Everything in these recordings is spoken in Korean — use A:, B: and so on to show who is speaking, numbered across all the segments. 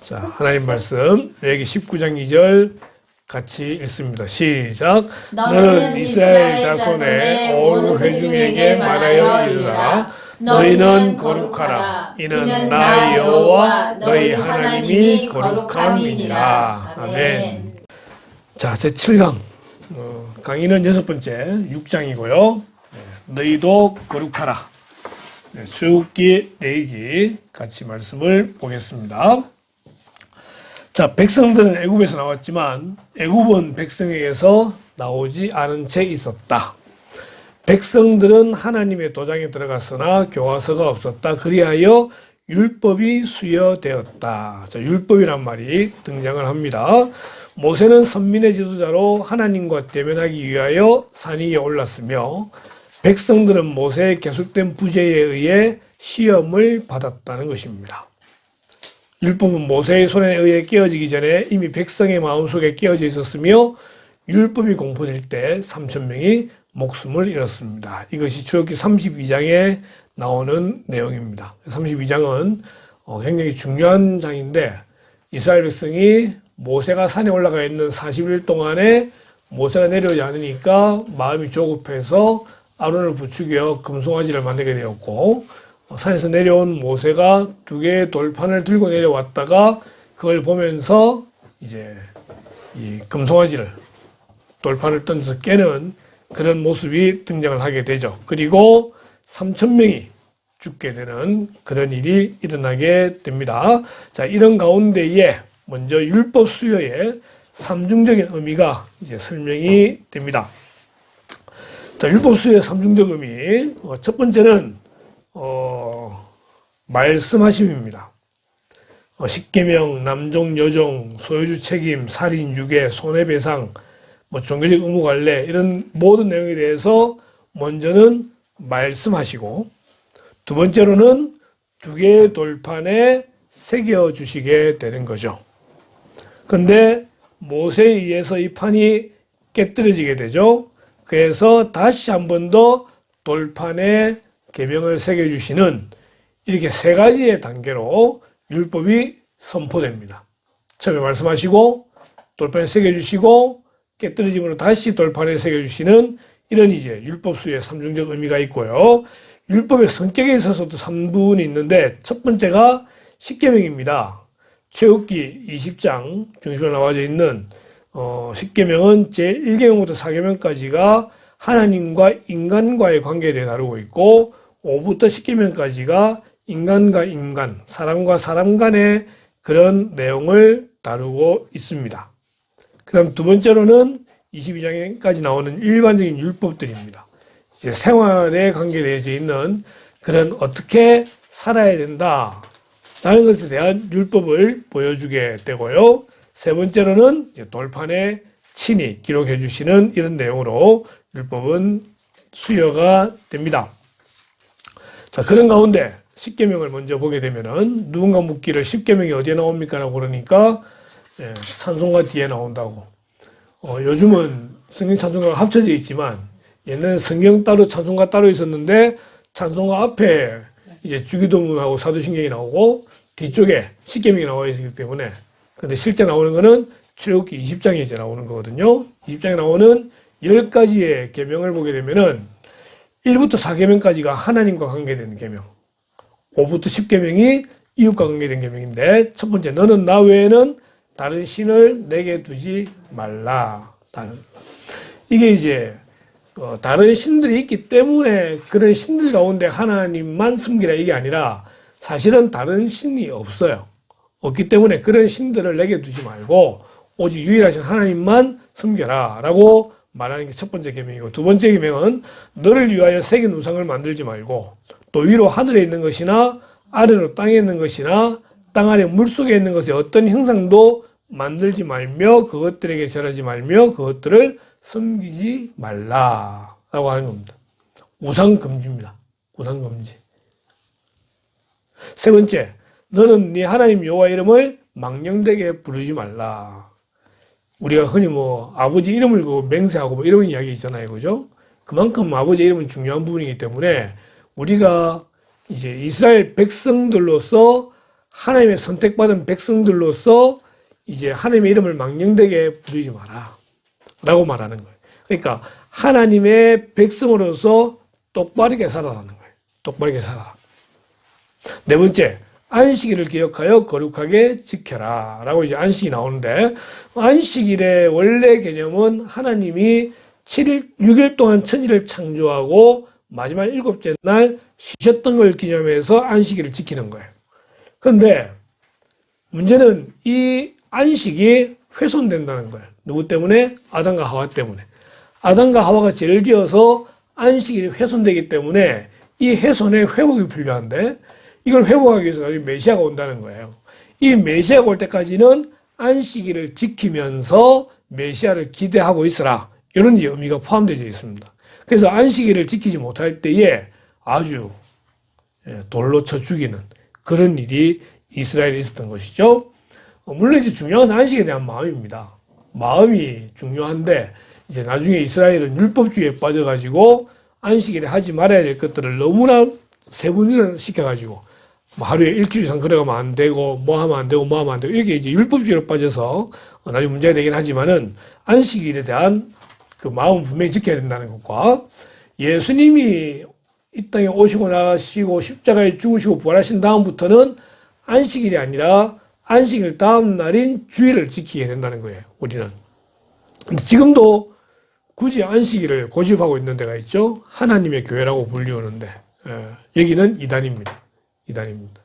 A: 자, 하나님 말씀 레위기 19장 2절 같이 읽습니다. 시작. 너는 이스라엘 자손의 온 회중에게 말하여 이르라. 너희는 거룩하라. 이는 나 여호와 너희 하나님이 거룩함이니라. 아멘. 자, 제7강 강의는 6번째 6장이고요. 너희도 거룩하라. 출애굽기, 레위기 같이 말씀을 보겠습니다. 자, 백성들은 애굽에서 나왔지만 애굽은 백성에게서 나오지 않은 채 있었다. 백성들은 하나님의 도장에 들어갔으나 교화서가 없었다. 그리하여 율법이 수여되었다. 자, 율법이란 말이 등장을 합니다. 모세는 선민의 지도자로 하나님과 대면하기 위하여 산 위에 올랐으며 백성들은 모세의 계속된 부재에 의해 시험을 받았다는 것입니다. 율법은 모세의 손에 의해 깨어지기 전에 이미 백성의 마음속에 깨어져 있었으며 율법이 공포될 때 3,000명이 목숨을 잃었습니다. 이것이 출애굽기 32장에 나오는 내용입니다. 32장은 굉장히 중요한 장인데 이스라엘 백성이 모세가 산에 올라가 있는 40일 동안에 모세가 내려오지 않으니까 마음이 조급해서 아론을 부추겨 금송아지를 만들게 되었고 산에서 내려온 모세가 2개의 돌판을 들고 내려왔다가 그걸 보면서 이제 이 금송아지를 돌판을 던져서 깨는 그런 모습이 등장을 하게 되죠. 그리고 3,000명이 죽게 되는 그런 일이 일어나게 됩니다. 자, 이런 가운데에 먼저 율법 수여의 삼중적인 의미가 이제 설명이 됩니다. 자, 율법 수여의 삼중적 의미. 첫 번째는 말씀하심입니다. 십계명, 남종, 여종, 소유주 책임, 살인, 유괴, 손해배상, 종교적 의무 관례 이런 모든 내용에 대해서 먼저는 말씀하시고 두 번째로는 2개의 돌판에 새겨주시게 되는 거죠. 그런데 모세에 의해서 이 판이 깨뜨려지게 되죠. 그래서 다시 한 번 더 돌판에 계명을 새겨주시는 이렇게 3가지의 단계로 율법이 선포됩니다. 처음에 말씀하시고 돌판에 새겨주시고 깨뜨려짐으로 다시 돌판에 새겨주시는 이런 이제 율법 수의 삼중적 의미가 있고요. 율법의 성격에 있어서도 3부분이 있는데 첫 번째가 십계명입니다. 출애굽기 20장 중심으로 나와져 있는 십계명은 제1계명부터 4계명까지가 하나님과 인간과의 관계에 대해 다루고 있고 5부터 10계명까지가 인간과 인간, 사람과 사람 간의 그런 내용을 다루고 있습니다. 그 다음 두 번째로는 22장까지 나오는 일반적인 율법들입니다. 이제 생활에 관계되어 있는 그런 어떻게 살아야 된다 라는 것에 대한 율법을 보여주게 되고요. 세 번째로는 이제 돌판에 친히 기록해 주시는 이런 내용으로 율법은 수여가 됩니다. 자, 그런 가운데 십계명을 먼저 보게 되면은 누군가 묻기를 십계명이 어디에 나옵니까? 라고 그러니까 찬송가 뒤에 나온다고. 요즘은 성경 찬송가가 합쳐져 있지만 옛날에 성경 따로 찬송가 따로 있었는데 찬송가 앞에 이제 주기도문하고 사도신경이 나오고 뒤쪽에 십계명이 나와 있기 때문에 근데 실제 나오는 거는 출애굽기 20장에 이제 나오는 거거든요. 20장에 나오는 10가지의 계명을 보게 되면은 1부터 4계명까지가 하나님과 관계되는 계명, 5부터 10계명이 이웃과 관계된 계명인데 첫 번째 너는 나 외에는 다른 신을 내게 두지 말라. 이게 이제 다른 신들이 있기 때문에 그런 신들 가운데 하나님만 섬기라 이게 아니라 사실은 다른 신이 없어요. 없기 때문에 그런 신들을 내게 두지 말고 오직 유일하신 하나님만 섬겨라 라고 말하는 게 첫 번째 계명이고 두 번째 계명은 너를 위하여 새긴 우상을 만들지 말고 또 위로 하늘에 있는 것이나 아래로 땅에 있는 것이나 땅 아래 물속에 있는 것의 어떤 형상도 만들지 말며 그것들에게 절하지 말며 그것들을 섬기지 말라 라고 하는 겁니다. 우상 금지입니다. 우상 금지. 세 번째, 너는 네 하나님 여호와 이름을 망령되게 부르지 말라. 우리가 흔히 아버지 이름을 맹세하고 이런 이야기 있잖아요. 그죠? 그만큼 아버지 이름은 중요한 부분이기 때문에 우리가 이제 이스라엘 백성들로서 하나님의 선택받은 백성들로서 이제 하나님의 이름을 망령되게 부르지 마라 라고 말하는 거예요. 그러니까 하나님의 백성으로서 똑바르게 살아라는 거예요. 똑바르게 살아라. 네 번째, 안식일을 기억하여 거룩하게 지켜라 라고 이제 안식이 나오는데, 안식일의 원래 개념은 하나님이 6일 동안 천지를 창조하고 마지막 7째 날 쉬셨던 걸 기념해서 안식일을 지키는 거예요. 그런데 문제는 이 안식이 훼손된다는 거예요. 누구 때문에? 아담과 하와 때문에. 아담과 하와가 죄를 지어서 안식일이 훼손되기 때문에 이 훼손의 회복이 필요한데, 이걸 회복하기 위해서 나중에 메시아가 온다는 거예요. 이 메시아가 올 때까지는 안식일을 지키면서 메시아를 기대하고 있으라, 이런 의미가 포함되어 있습니다. 그래서 안식일을 지키지 못할 때에 아주 돌로 쳐 죽이는 그런 일이 이스라엘에 있었던 것이죠. 물론 이제 중요한 것은 안식에 대한 마음입니다. 마음이 중요한데, 이제 나중에 이스라엘은 율법주의에 빠져가지고 안식일에 하지 말아야 될 것들을 너무나 세분화를 시켜가지고 하루에 1km 이상 걸어가면 안 되고, 뭐 하면 안 되고, 뭐 하면 안 되고, 이렇게 이제 율법주의로 빠져서 나중에 문제가 되긴 하지만은 안식일에 대한 그 마음은 분명히 지켜야 된다는 것과, 예수님이 이 땅에 오시고 나시고 십자가에 죽으시고 부활하신 다음부터는 안식일이 아니라 안식일 다음 날인 주일을 지키게 된다는 거예요, 우리는. 근데 지금도 굳이 안식일을 고집하고 있는 데가 있죠. 하나님의 교회라고 불리우는데, 여기는 이단입니다. 이단입니다.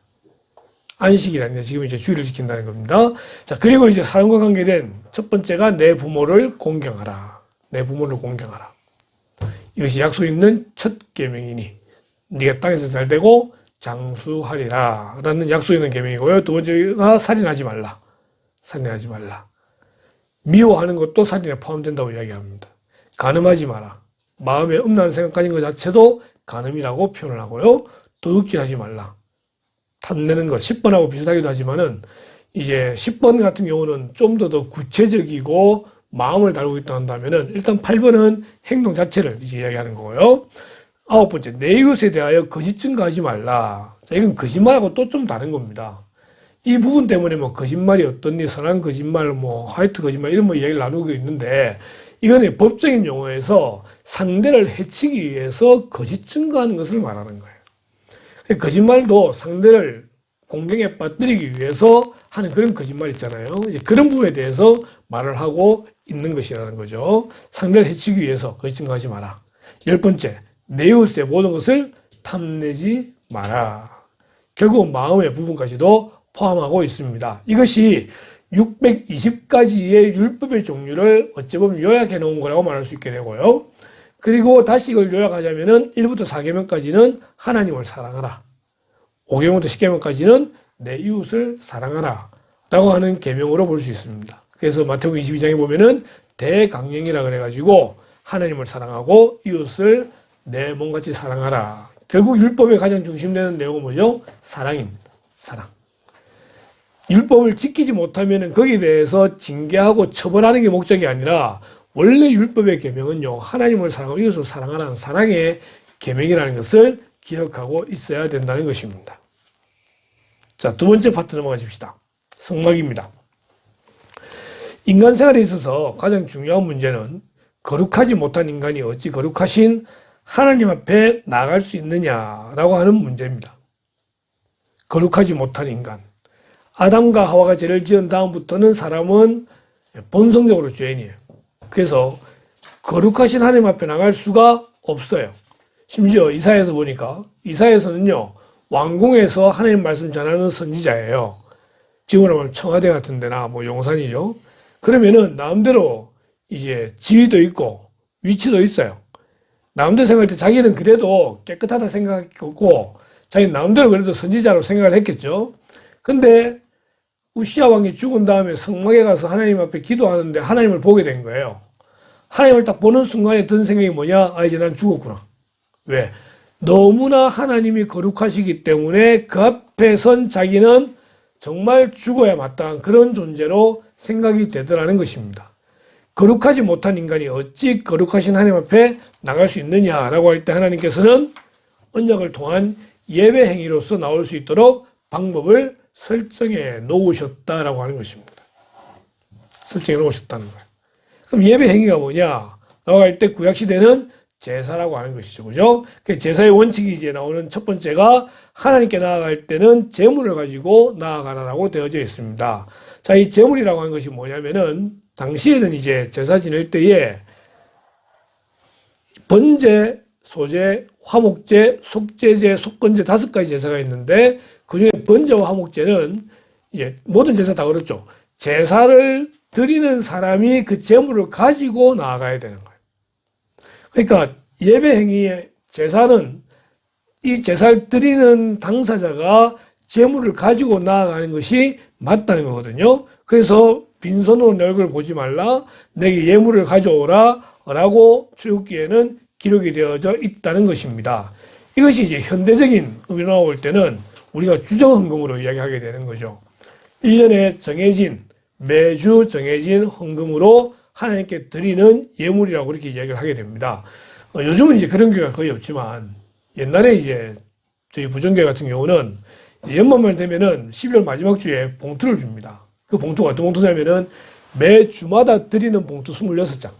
A: 안식일 아니라 지금 이제 주일을 지킨다는 겁니다. 자, 그리고 이제 사람과 관계된 첫 번째가 내 부모를 공경하라. 내 부모를 공경하라. 이것이 약속 있는 첫 계명이니 네가 땅에서 잘 되고 장수하리라 라는 약속 있는 계명이고요. 두 번째가 살인하지 말라. 살인하지 말라. 미워하는 것도 살인에 포함된다고 이야기합니다. 간음하지 마라. 마음에 음란한 생각 가진 것 자체도 간음이라고 표현을 하고요. 도둑질하지 말라. 탐내는 것, 10번하고 비슷하기도 하지만은 이제 10번 같은 경우는 좀 더 구체적이고 마음을 다루고 있다 한다면은, 일단 8번은 행동 자체를 이제 이야기하는 거고요. 9번째, 내 이웃에 대하여 거짓 증거하지 말라. 자, 이건 거짓말하고 또 좀 다른 겁니다. 이 부분 때문에 뭐 거짓말이 어떻니, 선한 거짓말, 뭐 화이트 거짓말 이런 뭐 이야기를 나누고 있는데, 이거는 법적인 용어에서 상대를 해치기 위해서 거짓 증거하는 것을 말하는 거예요. 거짓말도 상대를 공경에 빠뜨리기 위해서 하는 그런 거짓말 있잖아요. 이제 그런 부분에 대해서 말을 하고 있는 것이라는 거죠. 상대를 해치기 위해서 거짓 증거하지 마라. 10번째, 내 이웃의 모든 것을 탐내지 마라. 결국 마음의 부분까지도 포함하고 있습니다. 이것이 620가지의 율법의 종류를 어찌 보면 요약해 놓은 거라고 말할 수 있게 되고요. 그리고 다시 이걸 요약하자면은 1부터 4계명까지는 하나님을 사랑하라. 5계명부터 10계명까지는 내 이웃을 사랑하라 라고 하는 계명으로 볼 수 있습니다. 그래서 마태복음 22장에 보면은 대강령이라 그래가지고 하나님을 사랑하고 이웃을 내 몸같이 사랑하라. 결국 율법의 가장 중심되는 내용은 뭐죠? 사랑입니다. 사랑. 율법을 지키지 못하면은 거기에 대해서 징계하고 처벌하는 게 목적이 아니라, 원래 율법의 계명은요, 하나님을 사랑하고 이웃을 사랑하는 사랑의 계명이라는 것을 기억하고 있어야 된다는 것입니다. 자, 두 번째 파트 넘어가십시다. 성막입니다. 인간 생활에 있어서 가장 중요한 문제는 거룩하지 못한 인간이 어찌 거룩하신 하나님 앞에 나갈 수 있느냐라고 하는 문제입니다. 거룩하지 못한 인간. 아담과 하와가 죄를 지은 다음부터는 사람은 본성적으로 죄인이에요. 그래서 거룩하신 하나님 앞에 나갈 수가 없어요. 심지어 이사야에서 보니까, 이사야에서는요, 왕궁에서 하나님 말씀 전하는 선지자예요. 지금으로 말하면 청와대 같은 데나 뭐 용산이죠. 그러면은 나름대로 이제 지위도 있고 위치도 있어요. 나름대로 생각할 때 자기는 그래도 깨끗하다 생각했고, 자기는 나름대로 그래도 선지자로 생각을 했겠죠. 근데 우시야 왕이 죽은 다음에 성막에 가서 하나님 앞에 기도하는데 하나님을 보게 된 거예요. 하나님을 딱 보는 순간에 든 생각이 뭐냐? 아, 이제 난 죽었구나. 왜? 너무나 하나님이 거룩하시기 때문에 그 앞에 선 자기는 정말 죽어야 마땅한 그런 존재로 생각이 되더라는 것입니다. 거룩하지 못한 인간이 어찌 거룩하신 하나님 앞에 나갈 수 있느냐라고 할 때, 하나님께서는 언약을 통한 예배 행위로서 나올 수 있도록 방법을 설정해 놓으셨다라고 하는 것입니다. 설정해 놓으셨다는 거예요. 그럼 예배 행위가 뭐냐? 나아갈 때 구약시대는 제사라고 하는 것이죠. 그죠? 제사의 원칙이 이제 나오는 첫 번째가 하나님께 나아갈 때는 제물을 가지고 나아가라라고 되어져 있습니다. 자, 이 제물이라고 하는 것이 뭐냐면은 당시에는 이제 제사 지낼 때에 번제, 소제, 화목제, 속제제, 속건제 5가지 제사가 있는데 그중에 번제와 화목제는 이제 모든 제사 다 그렇죠. 제사를 드리는 사람이 그 제물을 가지고 나아가야 되는 거예요. 그러니까 예배 행위의 제사는 이 제사를 드리는 당사자가 제물을 가지고 나아가는 것이 맞다는 거거든요. 그래서 빈손으로 내 얼굴을 보지 말라, 내게 예물을 가져오라 라고 출애굽기에는 기록이 되어져 있다는 것입니다. 이것이 이제 현대적인 의미로 나올 때는 우리가 주정헌금으로 이야기하게 되는 거죠. 1년에 정해진, 매주 정해진 헌금으로 하나님께 드리는 예물이라고 그렇게 이야기를 하게 됩니다. 요즘은 이제 그런 교회가 거의 없지만 옛날에 이제 저희 부정교회 같은 경우는 연말만 되면은 12월 마지막 주에 봉투를 줍니다. 그 봉투가 어떤 봉투냐면은 매 주마다 드리는 봉투 26장.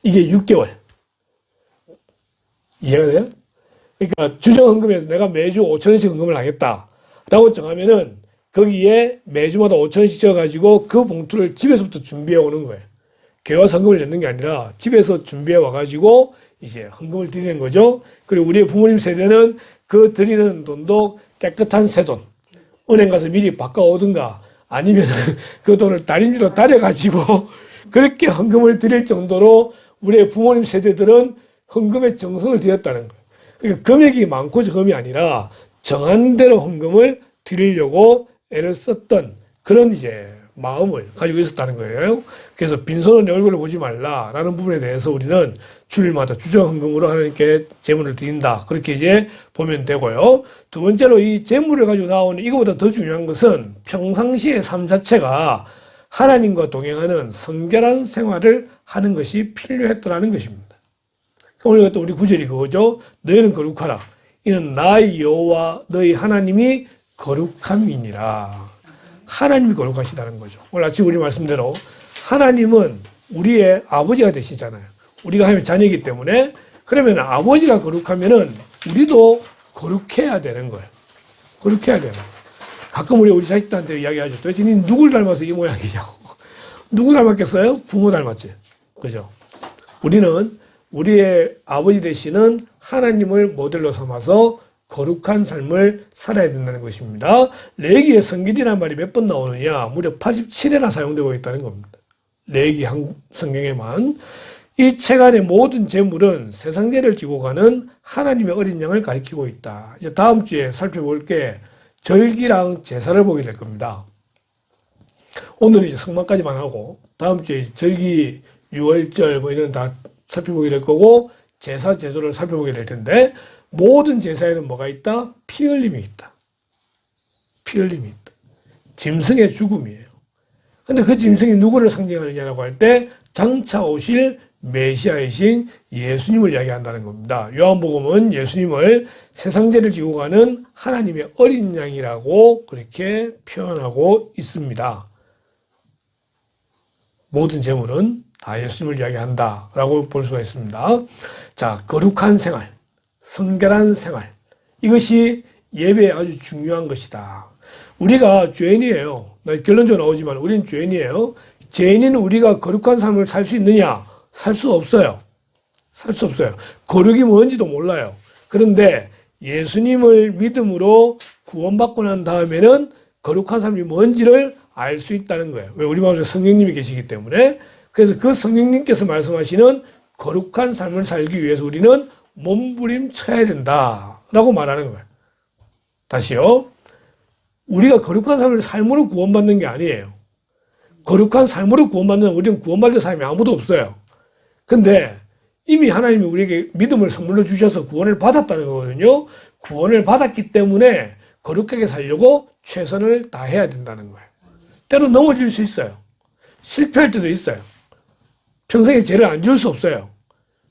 A: 이게 6개월. 이해가 돼요? 그러니까 주정헌금에서 내가 매주 5,000원씩 헌금을 하겠다라고 정하면은 거기에 매주마다 5,000원씩 적어가지고 그 봉투를 집에서부터 준비해 오는 거예요. 교회 와서 헌금을 냈는 게 아니라 집에서 준비해 와가지고 이제 헌금을 드리는 거죠. 그리고 우리의 부모님 세대는 그 드리는 돈도 깨끗한 새돈, 은행 가서 미리 바꿔오든가 아니면 그 돈을 달인지로 달여가지고 그렇게 헌금을 드릴 정도로 우리의 부모님 세대들은 헌금에 정성을 들였다는 거예요. 그러니까 금액이 많고 적음이 아니라 정한 대로 헌금을 드리려고 애를 썼던 그런 이제 마음을 가지고 있었다는 거예요. 그래서 빈손은 내 얼굴을 보지 말라라는 부분에 대해서 우리는 주일마다 주정헌금으로 하나님께 제물을 드린다. 그렇게 이제 보면 되고요. 두 번째로 이 제물을 가지고 나오는 이거보다 더 중요한 것은 평상시의 삶 자체가 하나님과 동행하는 성결한 생활을 하는 것이 필요했더라는 것입니다. 오늘 또 우리 구절이 그거죠. 너희는 거룩하라. 이는 나의 여호와 너희 하나님이 거룩함이니라. 하나님이 거룩하시다는 거죠. 오늘 아침 우리 말씀대로 하나님은 우리의 아버지가 되시잖아요. 우리가 하나님의 자녀이기 때문에 그러면 아버지가 거룩하면은 우리도 거룩해야 되는 거예요. 거룩해야 되는 거예요. 가끔 우리 자식들한테 이야기하죠. 도대체 니 누굴 닮아서 이 모양이냐고. 누구 닮았겠어요? 부모 닮았지. 그죠? 우리는 우리의 아버지 되시는 하나님을 모델로 삼아서 거룩한 삶을 살아야 된다는 것입니다. 레위기의 성길이라는 말이 몇 번 나오느냐? 무려 87회나 사용되고 있다는 겁니다. 레위기 성경에만. 이 책 안의 모든 제물은 세상계를 지고 가는 하나님의 어린 양을 가리키고 있다. 이제 다음 주에 살펴볼 게 절기랑 제사를 보게 될 겁니다. 오늘은 이제 성막까지만 하고 다음 주에 절기, 유월절 뭐 이런 다 살펴보게 될 거고 제사 제도를 살펴보게 될 텐데 모든 제사에는 뭐가 있다? 피 흘림이 있다. 피 흘림이 있다. 짐승의 죽음이에요. 근데 그 짐승이 누구를 상징하느냐라고 할 때 장차 오실 메시아이신 예수님을 이야기한다는 겁니다. 요한복음은 예수님을 세상죄를 지고 가는 하나님의 어린 양이라고 그렇게 표현하고 있습니다. 모든 제물은 다 예수님을 이야기한다라고 볼 수가 있습니다. 자, 거룩한 생활, 성결한 생활. 이것이 예배에 아주 중요한 것이다. 우리가 죄인이에요. 결론적으로 나오지만 우리는 죄인이에요. 죄인은 우리가 거룩한 삶을 살 수 있느냐? 살 수 없어요. 살 수 없어요. 거룩이 뭔지도 몰라요. 그런데 예수님을 믿음으로 구원받고 난 다음에는 거룩한 삶이 뭔지를 알 수 있다는 거예요. 왜? 우리 마음속에 성령님이 계시기 때문에. 그래서 그 성령님께서 말씀하시는 거룩한 삶을 살기 위해서 우리는 몸부림쳐야 된다라고 말하는 거예요. 다시요. 우리가 거룩한 삶으로 구원받는 게 아니에요. 거룩한 삶으로 구원받는 우리는 구원받을 사람이 아무도 없어요. 근데 이미 하나님이 우리에게 믿음을 선물로 주셔서 구원을 받았다는 거거든요. 구원을 받았기 때문에 거룩하게 살려고 최선을 다해야 된다는 거예요. 때로 넘어질 수 있어요. 실패할 때도 있어요. 평생에 죄를 안 지을 수 없어요.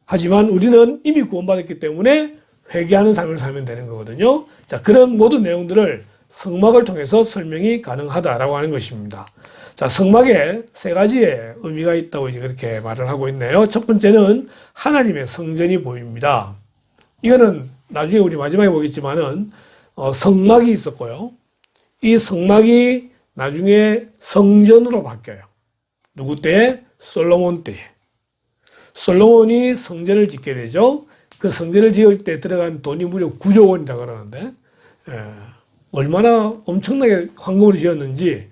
A: 하지만 우리는 이미 구원받았기 때문에 회개하는 삶을 살면 되는 거거든요. 자, 그런 모든 내용들을 성막을 통해서 설명이 가능하다라고 하는 것입니다. 자, 성막에 세 가지의 의미가 있다고 이제 그렇게 말을 하고 있네요. 첫 번째는 하나님의 성전이 보입니다. 이거는 나중에 우리 마지막에 보겠지만은 성막이 있었고요. 이 성막이 나중에 성전으로 바뀌어요. 누구 때에? 솔로몬 때에. 솔로몬이 성전을 짓게 되죠. 그 성전을 지을 때 들어간 돈이 무려 9조 원이다 그러는데, 얼마나 엄청나게 황금으로 지었는지.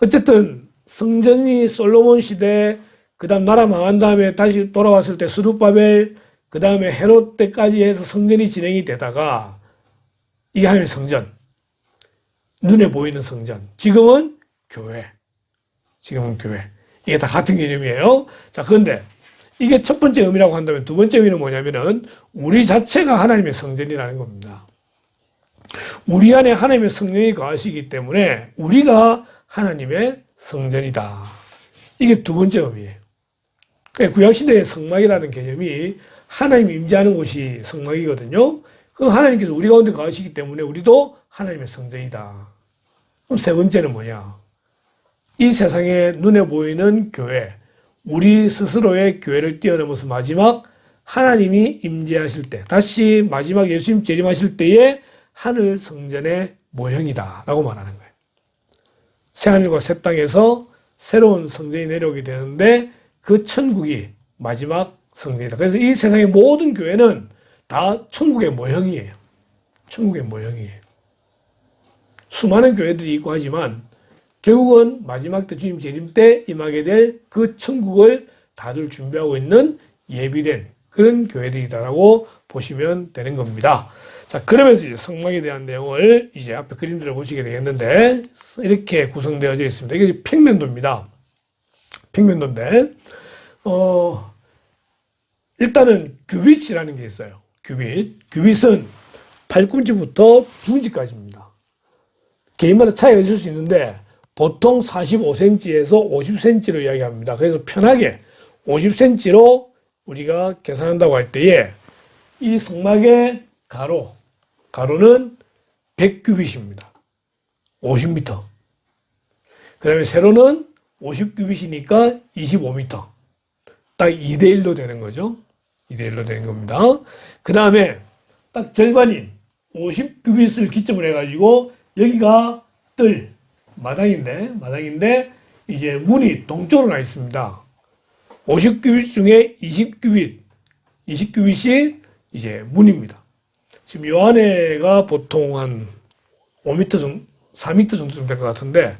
A: 어쨌든 성전이 솔로몬 시대, 그 다음 나라 망한 다음에 다시 돌아왔을 때 스룹바벨, 그 다음에 헤롯 때까지 해서 성전이 진행이 되다가 이게 하나님의 성전, 눈에 보이는 성전. 지금은 교회. 지금은 교회. 이게 다 같은 개념이에요. 자, 그런데 이게 첫 번째 의미라고 한다면 두 번째 의미는 뭐냐면은 우리 자체가 하나님의 성전이라는 겁니다. 우리 안에 하나님의 성령이 거하시기 때문에 우리가 하나님의 성전이다. 이게 두 번째 의미예요. 그러니까 구약시대의 성막이라는 개념이 하나님이 임재하는 곳이 성막이거든요. 그럼 하나님께서 우리 가운데 거하시기 때문에 우리도 하나님의 성전이다. 그럼 세 번째는 뭐냐? 이 세상에 눈에 보이는 교회, 우리 스스로의 교회를 뛰어넘어서 마지막 하나님이 임재하실 때, 다시 마지막 예수님 재림하실 때의 하늘 성전의 모형이다 라고 말하는 거예요. 새하늘과 새 땅에서 새로운 성전이 내려오게 되는데 그 천국이 마지막 성전이다. 그래서 이 세상의 모든 교회는 다 천국의 모형이에요. 천국의 모형이에요. 수많은 교회들이 있고 하지만 결국은 마지막 때 주님 재림 때 임하게 될 그 천국을 다들 준비하고 있는 예비된 그런 교회들이다라고 보시면 되는 겁니다. 자, 그러면서 이제 성막에 대한 내용을 이제 앞에 그림들을 보시게 되겠는데 이렇게 구성되어져 있습니다. 이게 이제 평면도입니다. 평면도인데 일단은 규빗이라는 게 있어요. 규빗은 팔꿈치부터 중지까지입니다. 개인마다 차이가 있을 수 있는데 보통 45cm에서 50cm로 이야기합니다. 그래서 편하게 50cm로 우리가 계산한다고 할 때에 이 성막의 가로는 100규빗입니다. 50m. 그 다음에 세로는 50규빗이니까 25m. 딱 2대1로 되는 거죠. 2대1로 되는 겁니다. 그 다음에 딱 절반인 50규빗을 기점으로 해가지고 여기가 마당인데 이제 문이 동쪽으로 나 있습니다. 50규빗 중에 20규빗이 이제 문입니다. 지금 요 안에가 보통 한 5m 정도, 4m 정도 될 것 같은데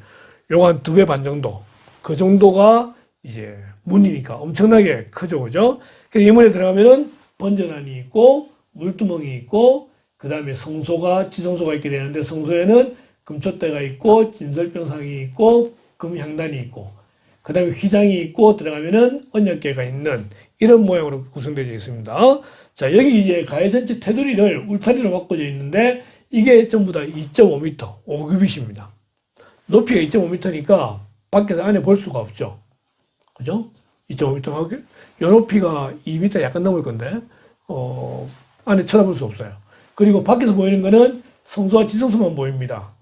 A: 요거 한 2배 반 정도. 그 정도가 이제 문이니까 엄청나게 크죠, 그죠? 그래서 이 문에 들어가면은 번전안이 있고 물두멍이 있고 그 다음에 지성소가 있게 되는데 성소에는 금촛대가 있고 진설병상이 있고 금향단이 있고 그 다음에 휘장이 있고 들어가면은 언약궤가 있는 이런 모양으로 구성되어 있습니다. 자, 여기 이제 가해 전체 테두리를 울타리로 바꿔져 있는데 이게 전부 다 2.5m, 5규빗입니다. 높이가 2.5m니까 밖에서 안에 볼 수가 없죠. 그죠? 2.5m. 요 높이가 2m 약간 넘을 건데, 안에 쳐다볼 수 없어요. 그리고 밖에서 보이는 거는 성소와 지성소만 보입니다.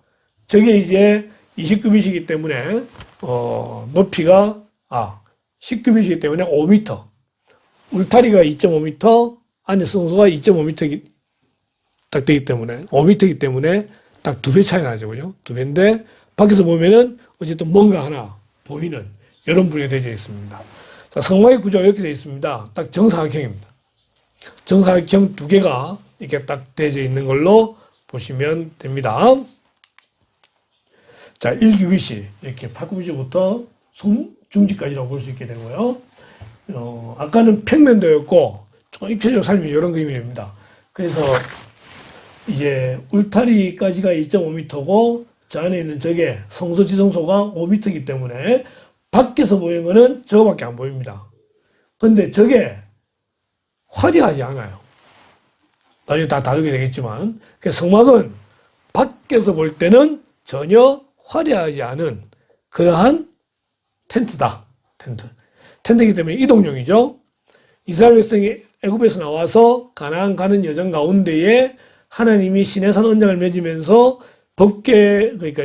A: 저게 이제 20규빗이기 때문에, 높이가, 10규빗이기 때문에 5m. 울타리가 2.5m, 안에 성소가 2.5m 딱 되기 때문에, 5m이기 때문에 딱 2배 차이 나죠. 그죠? 2배인데, 밖에서 보면은 어쨌든 뭔가 하나 보이는 이런 분위기가 되어 있습니다. 자, 성막의 구조가 이렇게 되어 있습니다. 딱 정사각형입니다. 정사각형 2개가 이렇게 딱 되어져 있는 걸로 보시면 됩니다. 자, 1규빗이 이렇게 팔꿈치부터 중지까지라고 볼 수 있게 되고요. 아까는 평면도였고, 좀 입체적으로 살면 이런 그림이 됩니다. 그래서 이제 울타리까지가 2.5m고, 저 안에 있는 저게 성소 지성소가 5m이기 때문에 밖에서 보이는 거는 저거밖에 안 보입니다. 근데 저게 화려하지 않아요. 나중에 다 다루게 되겠지만, 성막은 밖에서 볼 때는 전혀 화려하지 않은 그러한 텐트다. 텐트이기 때문에 이동용이죠. 이스라엘 백성이 애굽에서 나와서 가나안 가는 여정 가운데에 하나님이 시내산 언약을 맺으면서 법궤, 그러니까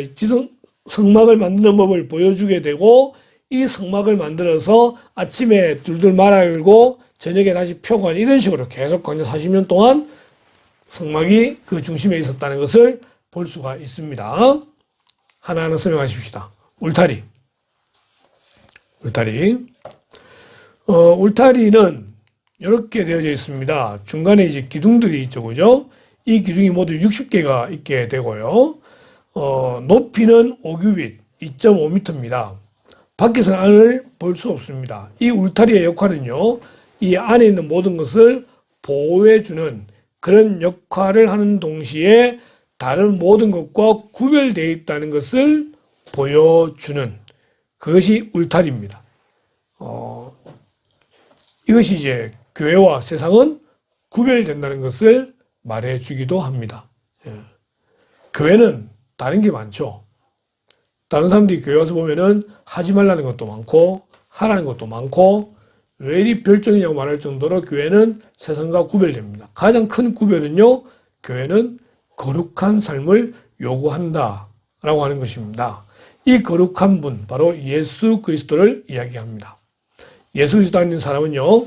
A: 성막을 만드는 법을 보여주게 되고, 이 성막을 만들어서 아침에 둘둘 말아열고 저녁에 다시 펴고 하는 이런 식으로 계속 광야 40년 동안 성막이 그 중심에 있었다는 것을 볼 수가 있습니다. 하나하나 설명하십시다. 울타리. 울타리는 이렇게 되어져 있습니다. 중간에 이제 기둥들이 있죠, 그죠? 이 기둥이 모두 60개가 있게 되고요. 높이는 5규빗, 2.5m입니다. 밖에서는 안을 볼 수 없습니다. 이 울타리의 역할은요, 이 안에 있는 모든 것을 보호해주는 그런 역할을 하는 동시에 다른 모든 것과 구별되어 있다는 것을 보여주는 그것이 울타리입니다. 이것이 이제 교회와 세상은 구별된다는 것을 말해주기도 합니다. 교회는 다른 게 많죠. 다른 사람들이 교회 와서 보면은 하지 말라는 것도 많고 하라는 것도 많고 왜 이리 별종이냐고 말할 정도로 교회는 세상과 구별됩니다. 가장 큰 구별은요, 교회는 거룩한 삶을 요구한다라고 하는 것입니다. 이 거룩한 분, 바로 예수 그리스도를 이야기합니다. 예수 그리스도 아닌 사람은요,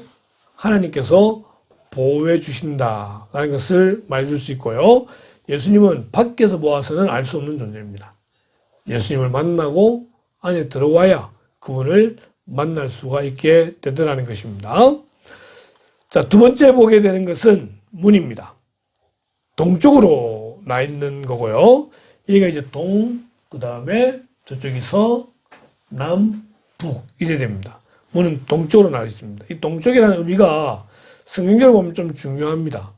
A: 하나님께서 보호해 주신다라는 것을 말해줄 수 있고요. 예수님은 밖에서 보아서는 알 수 없는 존재입니다. 예수님을 만나고 안에 들어와야 그분을 만날 수가 있게 되더라는 것입니다. 자, 두 번째 보게 되는 것은 문입니다. 동쪽으로 나 있는 거고요. 여기가 이제 동, 그 다음에 저쪽이 서, 남, 북 이래 됩니다. 문은 동쪽으로 나 있습니다. 이 동쪽이라는 의미가 성경적으로 보면 좀 중요합니다.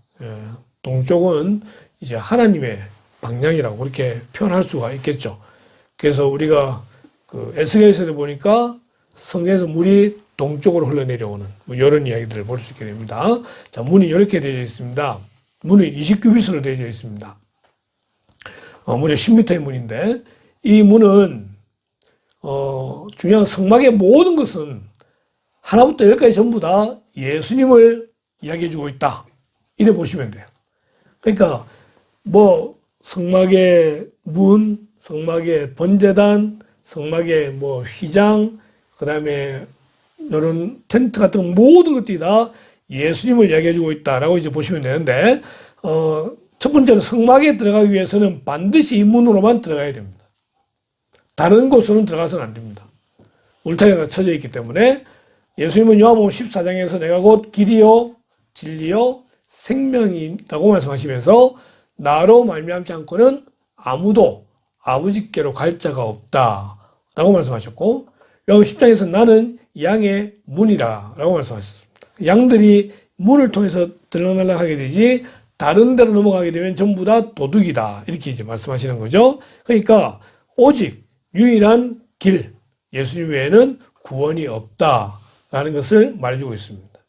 A: 동쪽은 이제 하나님의 방향이라고 그렇게 표현할 수가 있겠죠. 그래서 우리가 그 에스겔서에 보니까 성경에서 물이 동쪽으로 흘러내려오는 뭐 이런 이야기들을 볼 수 있게 됩니다. 자, 문이 이렇게 되어 있습니다. 문이 20규빗으로 되어 있습니다. 무려 10m의 문인데 이 문은 중요한 성막의 모든 것은 하나부터 열까지 전부 다 예수님을 이야기해주고 있다. 이래 보시면 돼요. 그러니까 뭐 성막의 문, 성막의 번제단, 성막의 뭐 휘장, 그 다음에 이런 텐트 같은 모든 것들이 다 예수님을 이야기해주고 있다라고 이제 보시면 되는데, 첫 번째로 성막에 들어가기 위해서는 반드시 이 문으로만 들어가야 됩니다. 다른 곳으로는 들어가서는 안 됩니다. 울타리가 쳐져 있기 때문에 예수님은 요한복음 14장에서 내가 곧 길이요 진리요 생명이라고 말씀하시면서 나로 말미암지 않고는 아무도 아버지께로 갈 자가 없다라고 말씀하셨고, 요한복음 10장에서 나는 양의 문이라고 말씀하셨습니다. 양들이 문을 통해서 드러나려고 하게 되지 다른 데로 넘어가게 되면 전부 다 도둑이다, 이렇게 이제 말씀하시는 거죠. 그러니까 오직 유일한 길, 예수님 외에는 구원이 없다라는 것을 말해주고 있습니다.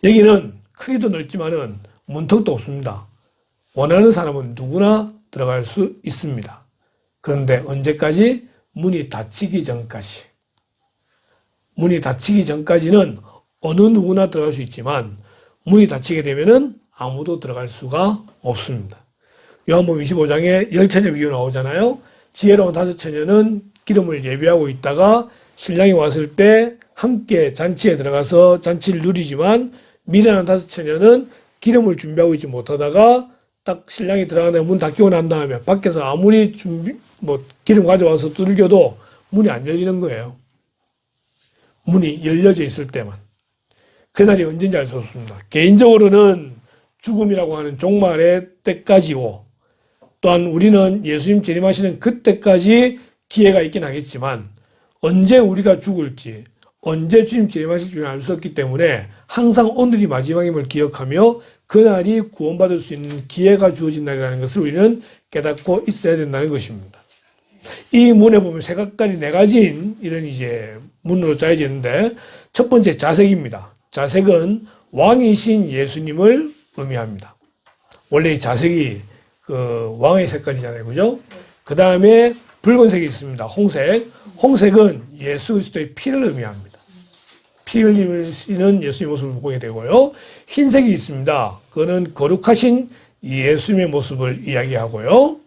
A: 여기는 크기도 넓지만은 문턱도 없습니다. 원하는 사람은 누구나 들어갈 수 있습니다. 그런데 언제까지? 문이 닫히기 전까지. 문이 닫히기 전까지는 어느 누구나 들어갈 수 있지만 문이 닫히게 되면은 아무도 들어갈 수가 없습니다. 요한복음 25장에 열처녀 비유 나오잖아요. 지혜로운 다섯 처녀는 기름을 예비하고 있다가 신랑이 왔을 때 함께 잔치에 들어가서 잔치를 누리지만, 미련한 다섯 처녀는 기름을 준비하고 있지 못하다가 딱 신랑이 들어가는 문 닫히고 난 다음에 밖에서 아무리 기름 가져와서 두들겨도 문이 안 열리는 거예요. 문이 열려져 있을 때만. 그날이 언제인지 알 수 없습니다. 개인적으로는 죽음이라고 하는 종말의 때까지고, 또한 우리는 예수님 재림하시는 그때까지 기회가 있긴 하겠지만 언제 우리가 죽을지, 언제 주님 재림하실 줄 알 수 없기 때문에 항상 오늘이 마지막임을 기억하며 그날이 구원받을 수 있는 기회가 주어진 날이라는 것을 우리는 깨닫고 있어야 된다는 것입니다. 이 문에 보면 색깔이 4가지인 이런 이제 문으로 짜여져 있는데, 첫 번째 자색입니다. 자색은 왕이신 예수님을 의미합니다. 원래 이 자색이 그 왕의 색깔이잖아요, 그죠? 그 다음에 붉은색이 있습니다. 홍색. 홍색은 예수 그리스도의 피를 의미합니다. 피 흘리시는 예수님의 모습을 보게 되고요. 흰색이 있습니다. 그거는 거룩하신 예수님의 모습을 이야기하고요.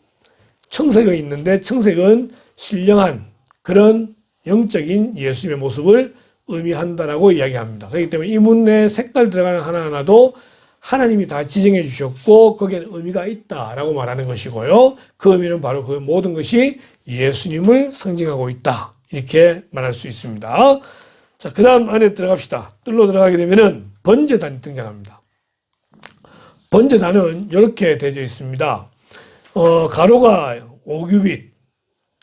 A: 청색은 있는데 청색은 신령한 그런 영적인 예수님의 모습을 의미한다라고 이야기합니다. 그렇기 때문에 이 문에 색깔 들어가는 하나하나도 하나님이 다 지정해 주셨고 거기에는 의미가 있다라고 말하는 것이고요. 그 의미는 바로 그 모든 것이 예수님을 상징하고 있다. 이렇게 말할 수 있습니다. 자, 그 다음 안에 들어갑시다. 뜰로 들어가게 되면은 번제단이 등장합니다. 번제단은 이렇게 되어 있습니다. 가로가 5규빗,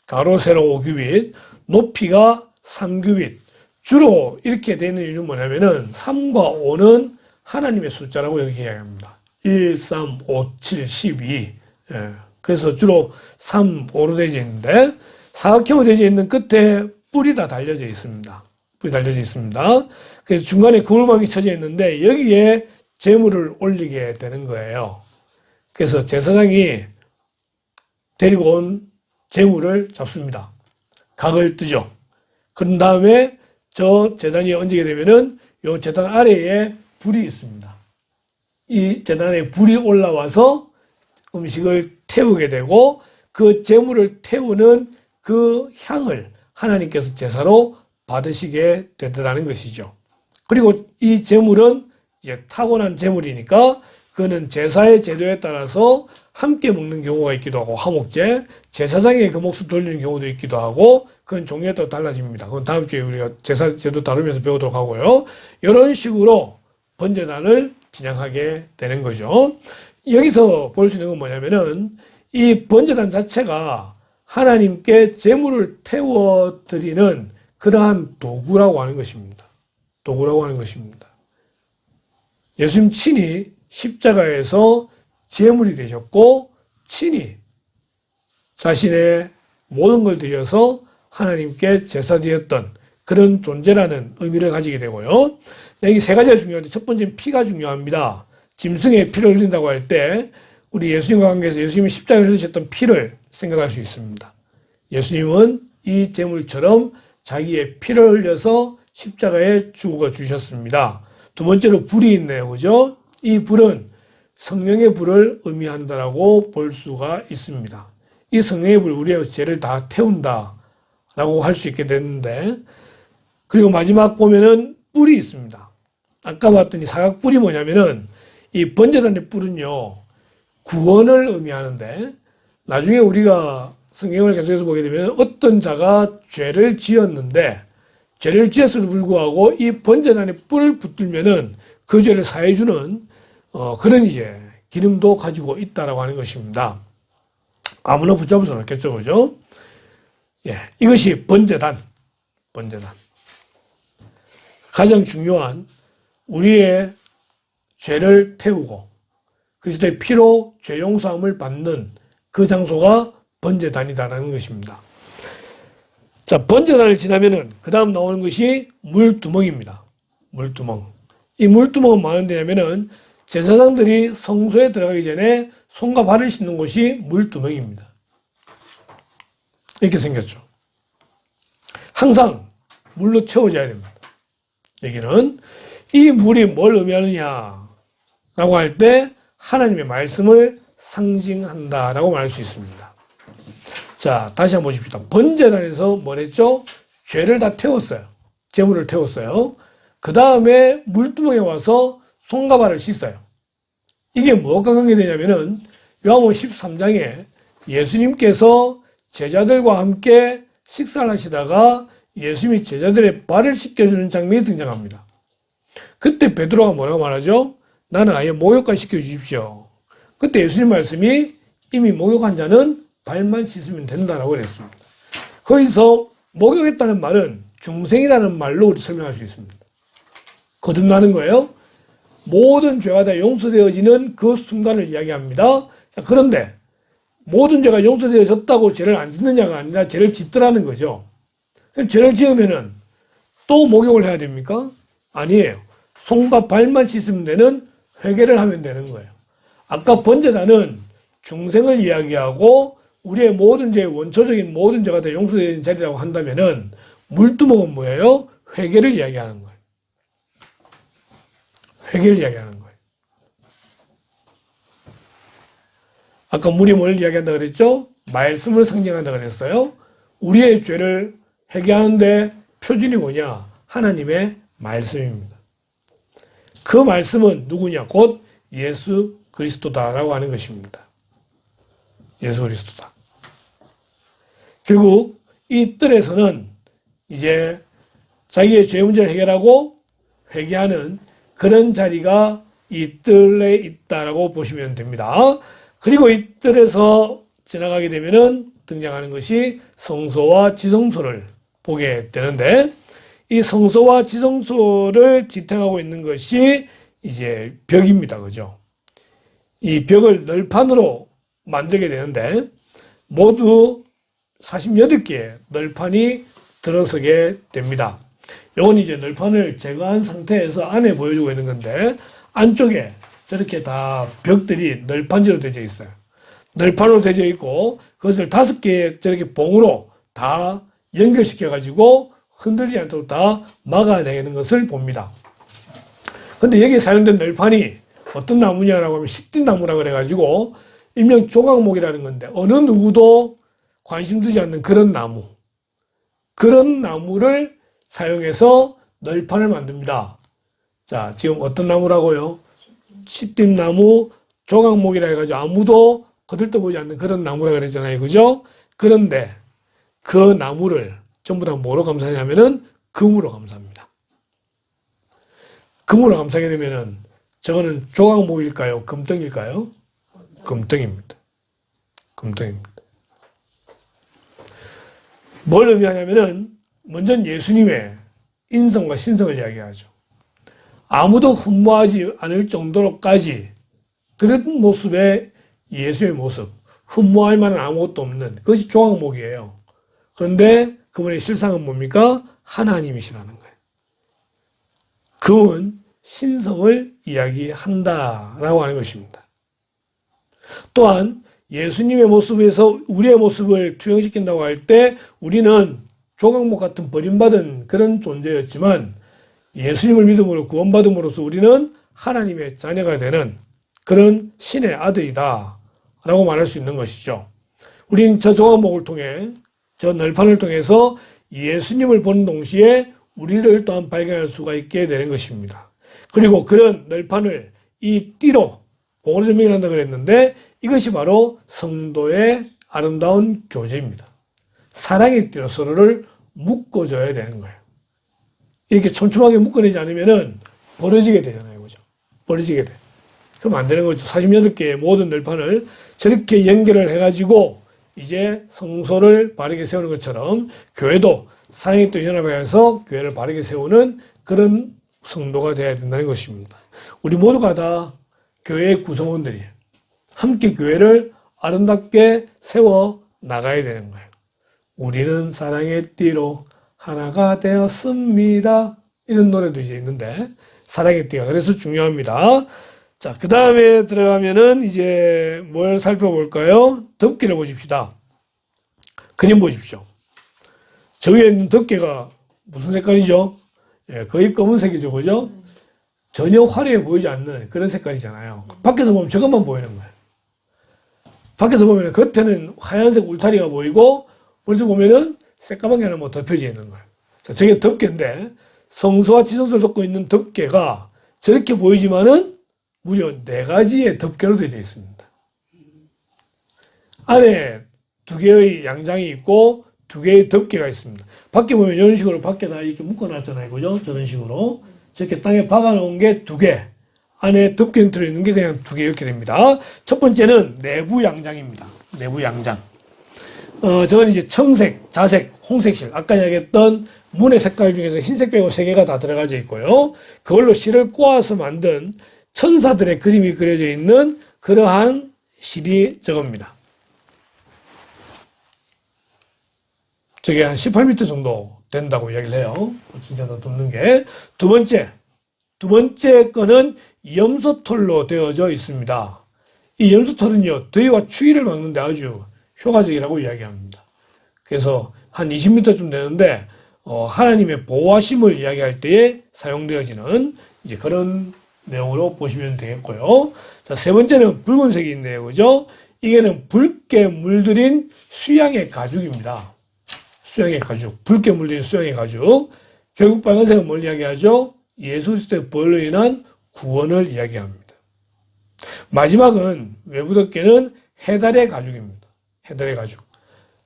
A: 가로 세로 5규빗, 높이가 3규빗. 주로 이렇게 되는 이유는 뭐냐면은 3과 5는 하나님의 숫자라고 이렇게 이야기합니다. 1, 3, 5, 7, 12. 예. 그래서 주로 3, 5로 되어 있는데 사각형으로 되어 있는 끝에 뿔이 다 달려져 있습니다. 뿔이 달려져 있습니다. 그래서 중간에 그물망이 쳐져 있는데 여기에 제물을 올리게 되는 거예요. 그래서 제사장이 데리고 온 제물을 잡습니다. 각을 뜨죠. 그런 다음에 저 제단에 얹게 되면은 요 제단 아래에 불이 있습니다. 이 제단에 불이 올라와서 음식을 태우게 되고 그 제물을 태우는 그 향을 하나님께서 제사로 받으시게 되더라는 것이죠. 그리고 이 제물은 이제 타고난 제물이니까 그거는 제사의 제도에 따라서 함께 먹는 경우가 있기도 하고 화목제, 제사장의 그 몫을 돌리는 경우도 있기도 하고 그건 종류에 따라 달라집니다. 그건 다음 주에 우리가 제사 제도 다루면서 배우도록 하고요. 이런 식으로 번제단을 진행하게 되는 거죠. 여기서 볼 수 있는 건 뭐냐면은 이 번제단 자체가 하나님께 제물을 태워드리는 그러한 도구라고 하는 것입니다. 도구라고 하는 것입니다. 예수님 친히 십자가에서 제물이 되셨고 친히 자신의 모든 걸 드려서 하나님께 제사드렸던 그런 존재라는 의미를 가지게 되고요. 여기 세 가지가 중요한데 첫 번째는 피가 중요합니다. 짐승의 피를 흘린다고 할 때 우리 예수님과 관계에서 예수님이 십자가에 흘리셨던 피를 생각할 수 있습니다. 예수님은 이 제물처럼 자기의 피를 흘려서 십자가에 죽어 주셨습니다. 두 번째로 불이 있네요. 그죠? 이 불은 성령의 불을 의미한다라고 볼 수가 있습니다. 이 성령의 불, 우리의 죄를 다 태운다라고 할 수 있게 되는데, 그리고 마지막 보면은 뿔이 있습니다. 아까 봤더니 사각뿔이 뭐냐면은 이 번제단의 뿔은요, 구원을 의미하는데, 나중에 우리가 성경을 계속해서 보게 되면 어떤 자가 죄를 지었는데, 죄를 지었음에도 불구하고 이 번제단에 뿔을 붙들면은 그 죄를 사해주는 그런 이제 기능도 가지고 있다라고 하는 것입니다. 아무나 붙잡을 수는 없겠죠, 그죠? 예, 이것이 번제단. 가장 중요한 우리의 죄를 태우고 그리스도의 피로 죄 용서함을 받는 그 장소가 번제단이다라는 것입니다. 자, 번제단을 지나면은 그 다음 나오는 것이 물두멍입니다. 물두멍. 이 물두멍은 뭐하는 데냐면은 제사장들이 성소에 들어가기 전에 손과 발을 씻는 곳이 물두멍입니다. 이렇게 생겼죠. 항상 물로 채워져야 됩니다. 여기는 이 물이 뭘 의미하느냐라고 할 때 하나님의 말씀을 상징한다라고 말할 수 있습니다. 자, 다시 한번 보십시다. 번제단에서 뭘 했죠? 죄를 다 태웠어요. 제물을 태웠어요. 그 다음에 물두멍에 와서 손과 발을 씻어요. 이게 무엇과 관계되냐면은 요한복음 13장에 예수님께서 제자들과 함께 식사를 하시다가 예수님이 제자들의 발을 씻겨주는 장면이 등장합니다. 그때 베드로가 뭐라고 말하죠? 나는 아예 목욕까지 시켜주십시오. 그때 예수님 말씀이 이미 목욕한 자는 발만 씻으면 된다라고 그랬습니다. 거기서 목욕했다는 말은 중생이라는 말로 우리 설명할 수 있습니다. 거듭나는 거예요. 모든 죄가 다 용서되어지는 그 순간을 이야기합니다. 자, 그런데 모든 죄가 용서되어졌다고 죄를 안 짓느냐가 아니라 죄를 짓더라는 거죠. 그럼 죄를 지으면은 또 목욕을 해야 됩니까? 아니에요. 손과 발만 씻으면 되는 회개를 하면 되는 거예요. 아까 번제단은 중생을 이야기하고 우리의 모든 죄의 원초적인 모든 죄가 다 용서되는 자리라고 한다면은 물두멍은 뭐예요? 회개를 이야기하는 거예요. 회개를 이야기하는 거예요. 아까 물이 뭘 이야기한다 그랬죠? 말씀을 상징한다고 그랬어요. 우리의 죄를 회개하는데 표준이 뭐냐? 하나님의 말씀입니다. 그 말씀은 누구냐? 곧 예수 그리스도다라고 하는 것입니다. 예수 그리스도다. 결국 이 뜰에서는 이제 자기의 죄 문제를 해결하고 회개하는 그런 자리가 이 뜰에 있다라고 보시면 됩니다. 그리고 이 뜰에서 지나가게 되면은 등장하는 것이 성소와 지성소를 보게 되는데, 이 성소와 지성소를 지탱하고 있는 것이 이제 벽입니다. 그죠? 이 벽을 널판으로 만들게 되는데 모두 48개의 널판이 들어서게 됩니다. 이건 이제 널판을 제거한 상태에서 안에 보여주고 있는 건데, 안쪽에 저렇게 다 벽들이 널판지로 되어 있어요. 널판으로 되어 있고 그것을 5개의 저렇게 봉으로 다 연결시켜 가지고 흔들리지 않도록 다 막아내는 것을 봅니다. 근데 여기에 사용된 널판이 어떤 나무냐라고 하면 시띠나무라고 그래가지고 일명 조각목이라는 건데, 어느 누구도 관심 두지 않는 그런 나무, 그런 나무를 사용해서 널판을 만듭니다. 자, 지금 어떤 나무라고요? 시띠나무, 조각목이라 해가지고 아무도 거들떠보지 않는 그런 나무라 그랬잖아요. 그죠? 그런데 그 나무를 전부 다 뭐로 감싸냐면은 금으로 감쌉니다. 금으로 감싸게 되면은 저거는 조각목일까요? 금덩일까요? 금덩입니다. 금덩입니다. 뭘 의미하냐면은 먼저 예수님의 인성과 신성을 이야기하죠. 아무도 흠모하지 않을 정도로까지 그런 모습의 예수의 모습, 흠모할 만한 아무것도 없는 그것이 조각목이에요. 그런데 그분의 실상은 뭡니까? 하나님이시라는 거예요. 금은 신성을 이야기한다라고 하는 것입니다. 또한 예수님의 모습에서 우리의 모습을 투영시킨다고 할 때 우리는 조각목 같은 버림받은 그런 존재였지만 예수님을 믿음으로 구원받음으로써 우리는 하나님의 자녀가 되는 그런 신의 아들이다 라고 말할 수 있는 것이죠. 우린 저 조각목을 통해, 저 널판을 통해서 예수님을 보는 동시에 우리를 또한 발견할 수가 있게 되는 것입니다. 그리고 그런 널판을 이 띠로 봉으로 조명한다고 그랬는데, 이것이 바로 성도의 아름다운 교제입니다. 사랑의 띠로 서로를 묶어줘야 되는 거예요. 이렇게 촘촘하게 묶어내지 않으면은 벌어지게 되잖아요. 그죠? 벌어지게 돼. 그럼 안 되는 거죠. 48개의 모든 널판을 저렇게 연결을 해가지고 이제 성소를 바르게 세우는 것처럼 교회도 사랑의 띠 연합해서 교회를 바르게 세우는 그런 성도가 되어야 된다는 것입니다. 우리 모두가 다 교회의 구성원들이에요. 함께 교회를 아름답게 세워 나가야 되는 거예요. 우리는 사랑의 띠로 하나가 되었습니다. 이런 노래도 이제 있는데, 사랑의 띠가 그래서 중요합니다. 자, 그 다음에 들어가면은 이제 뭘 살펴볼까요? 덮개를 보십시다. 그림 보십시오. 저 위에 있는 덮개가 무슨 색깔이죠? 예, 거의 검은색이죠. 그죠? 전혀 화려해 보이지 않는 그런 색깔이잖아요. 밖에서 보면 저것만 보이는 거예요. 밖에서 보면 겉에는 하얀색 울타리가 보이고, 멀리서 보면은 새까만 게 하나 뭐 덮여져 있는 거예요. 자, 저게 덮개인데, 성소와 지성소를 덮고 있는 덮개가 저렇게 보이지만은 무려 4가지의 덮개로 되어 있습니다. 안에 2개의 양장이 있고 2개의 덮개가 있습니다. 밖에 보면 이런 식으로 밖에다 이렇게 묶어놨잖아요. 그죠? 저런 식으로. 저렇게 땅에 박아놓은 게 2개. 안에 덮개 들어있는 게 그냥 2개 이렇게 됩니다. 첫 번째는 내부 양장입니다. 내부 양장. 저건 이제 청색, 자색, 홍색실. 아까 이야기했던 문의 색깔 중에서 흰색 빼고 3개가 다 들어가져 있고요. 그걸로 실을 꼬아서 만든 천사들의 그림이 그려져 있는 그러한 실이 저겁니다. 저게 한 18m 정도 된다고 이야기를 해요. 진짜 더 덮는 게. 두 번째 거는 염소털로 되어져 있습니다. 이 염소털은요, 더위와 추위를 막는 데 아주 효과적이라고 이야기합니다. 그래서 한 20m쯤 되는데, 하나님의 보호하심을 이야기할 때에 사용되어지는 이제 그런 내용으로 보시면 되겠고요. 자, 세 번째는 붉은색이 있네요. 그죠? 이게는 붉게 물들인 수양의 가죽입니다. 수양의 가죽, 붉게 물들인 수양의 가죽. 결국 빨간색은 뭘 이야기하죠? 예수 그리스도의 보혈로 인한 구원을 이야기합니다. 마지막은 외부 덮개는 해달의 가죽입니다. 해달의 가죽.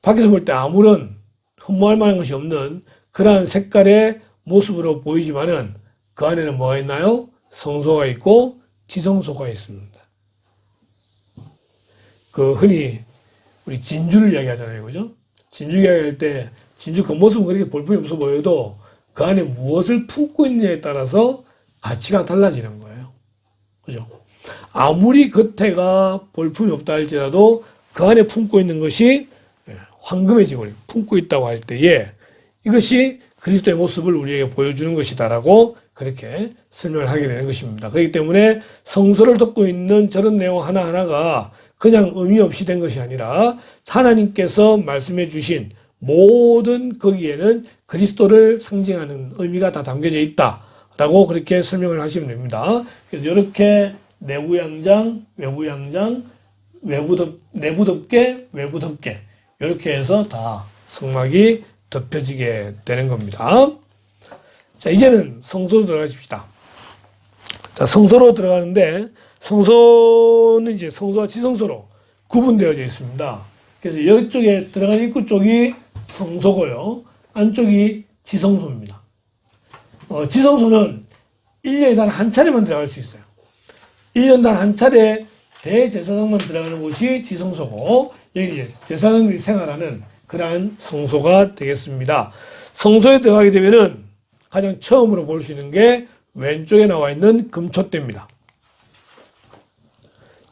A: 밖에서 볼 때 아무런 흠모할 만한 것이 없는 그러한 색깔의 모습으로 보이지만은 그 안에는 뭐가 있나요? 성소가 있고 지성소가 있습니다. 그 흔히 우리 진주를 이야기하잖아요. 그죠? 진주 이야기할 때 진주 겉모습은 그렇게 볼품이 없어 보여도 그 안에 무엇을 품고 있느냐에 따라서 가치가 달라지는 거예요. 그죠? 아무리 겉에가 볼품이 없다 할지라도 그 안에 품고 있는 것이 황금의 지골 품고 있다고 할 때에 이것이 그리스도의 모습을 우리에게 보여주는 것이다라고 그렇게 설명을 하게 되는 것입니다. 그렇기 때문에 성소를 덮고 있는 저런 내용 하나하나가 그냥 의미 없이 된 것이 아니라 하나님께서 말씀해 주신 모든 거기에는 그리스도를 상징하는 의미가 다 담겨져 있다라고 그렇게 설명을 하시면 됩니다. 그래서 이렇게 내부 양장, 외부 양장, 내부 덮개, 외부 덮개 이렇게 해서 다 성막이 덮여지게 되는 겁니다. 자, 이제는 성소로 들어가십시다. 자, 성소로 들어가는데 성소는 이제 성소와 지성소로 구분되어져 있습니다. 그래서 이쪽에 들어가는 입구 쪽이 성소고요. 안쪽이 지성소입니다. 지성소는 1년에 단 한 차례만 들어갈 수 있어요. 1년 단 한 차례 대제사장만 들어가는 곳이 지성소고 여기 제사장들이 생활하는 그러한 성소가 되겠습니다. 성소에 들어가게 되면은 가장 처음으로 볼 수 있는 게 왼쪽에 나와 있는 금촛대입니다.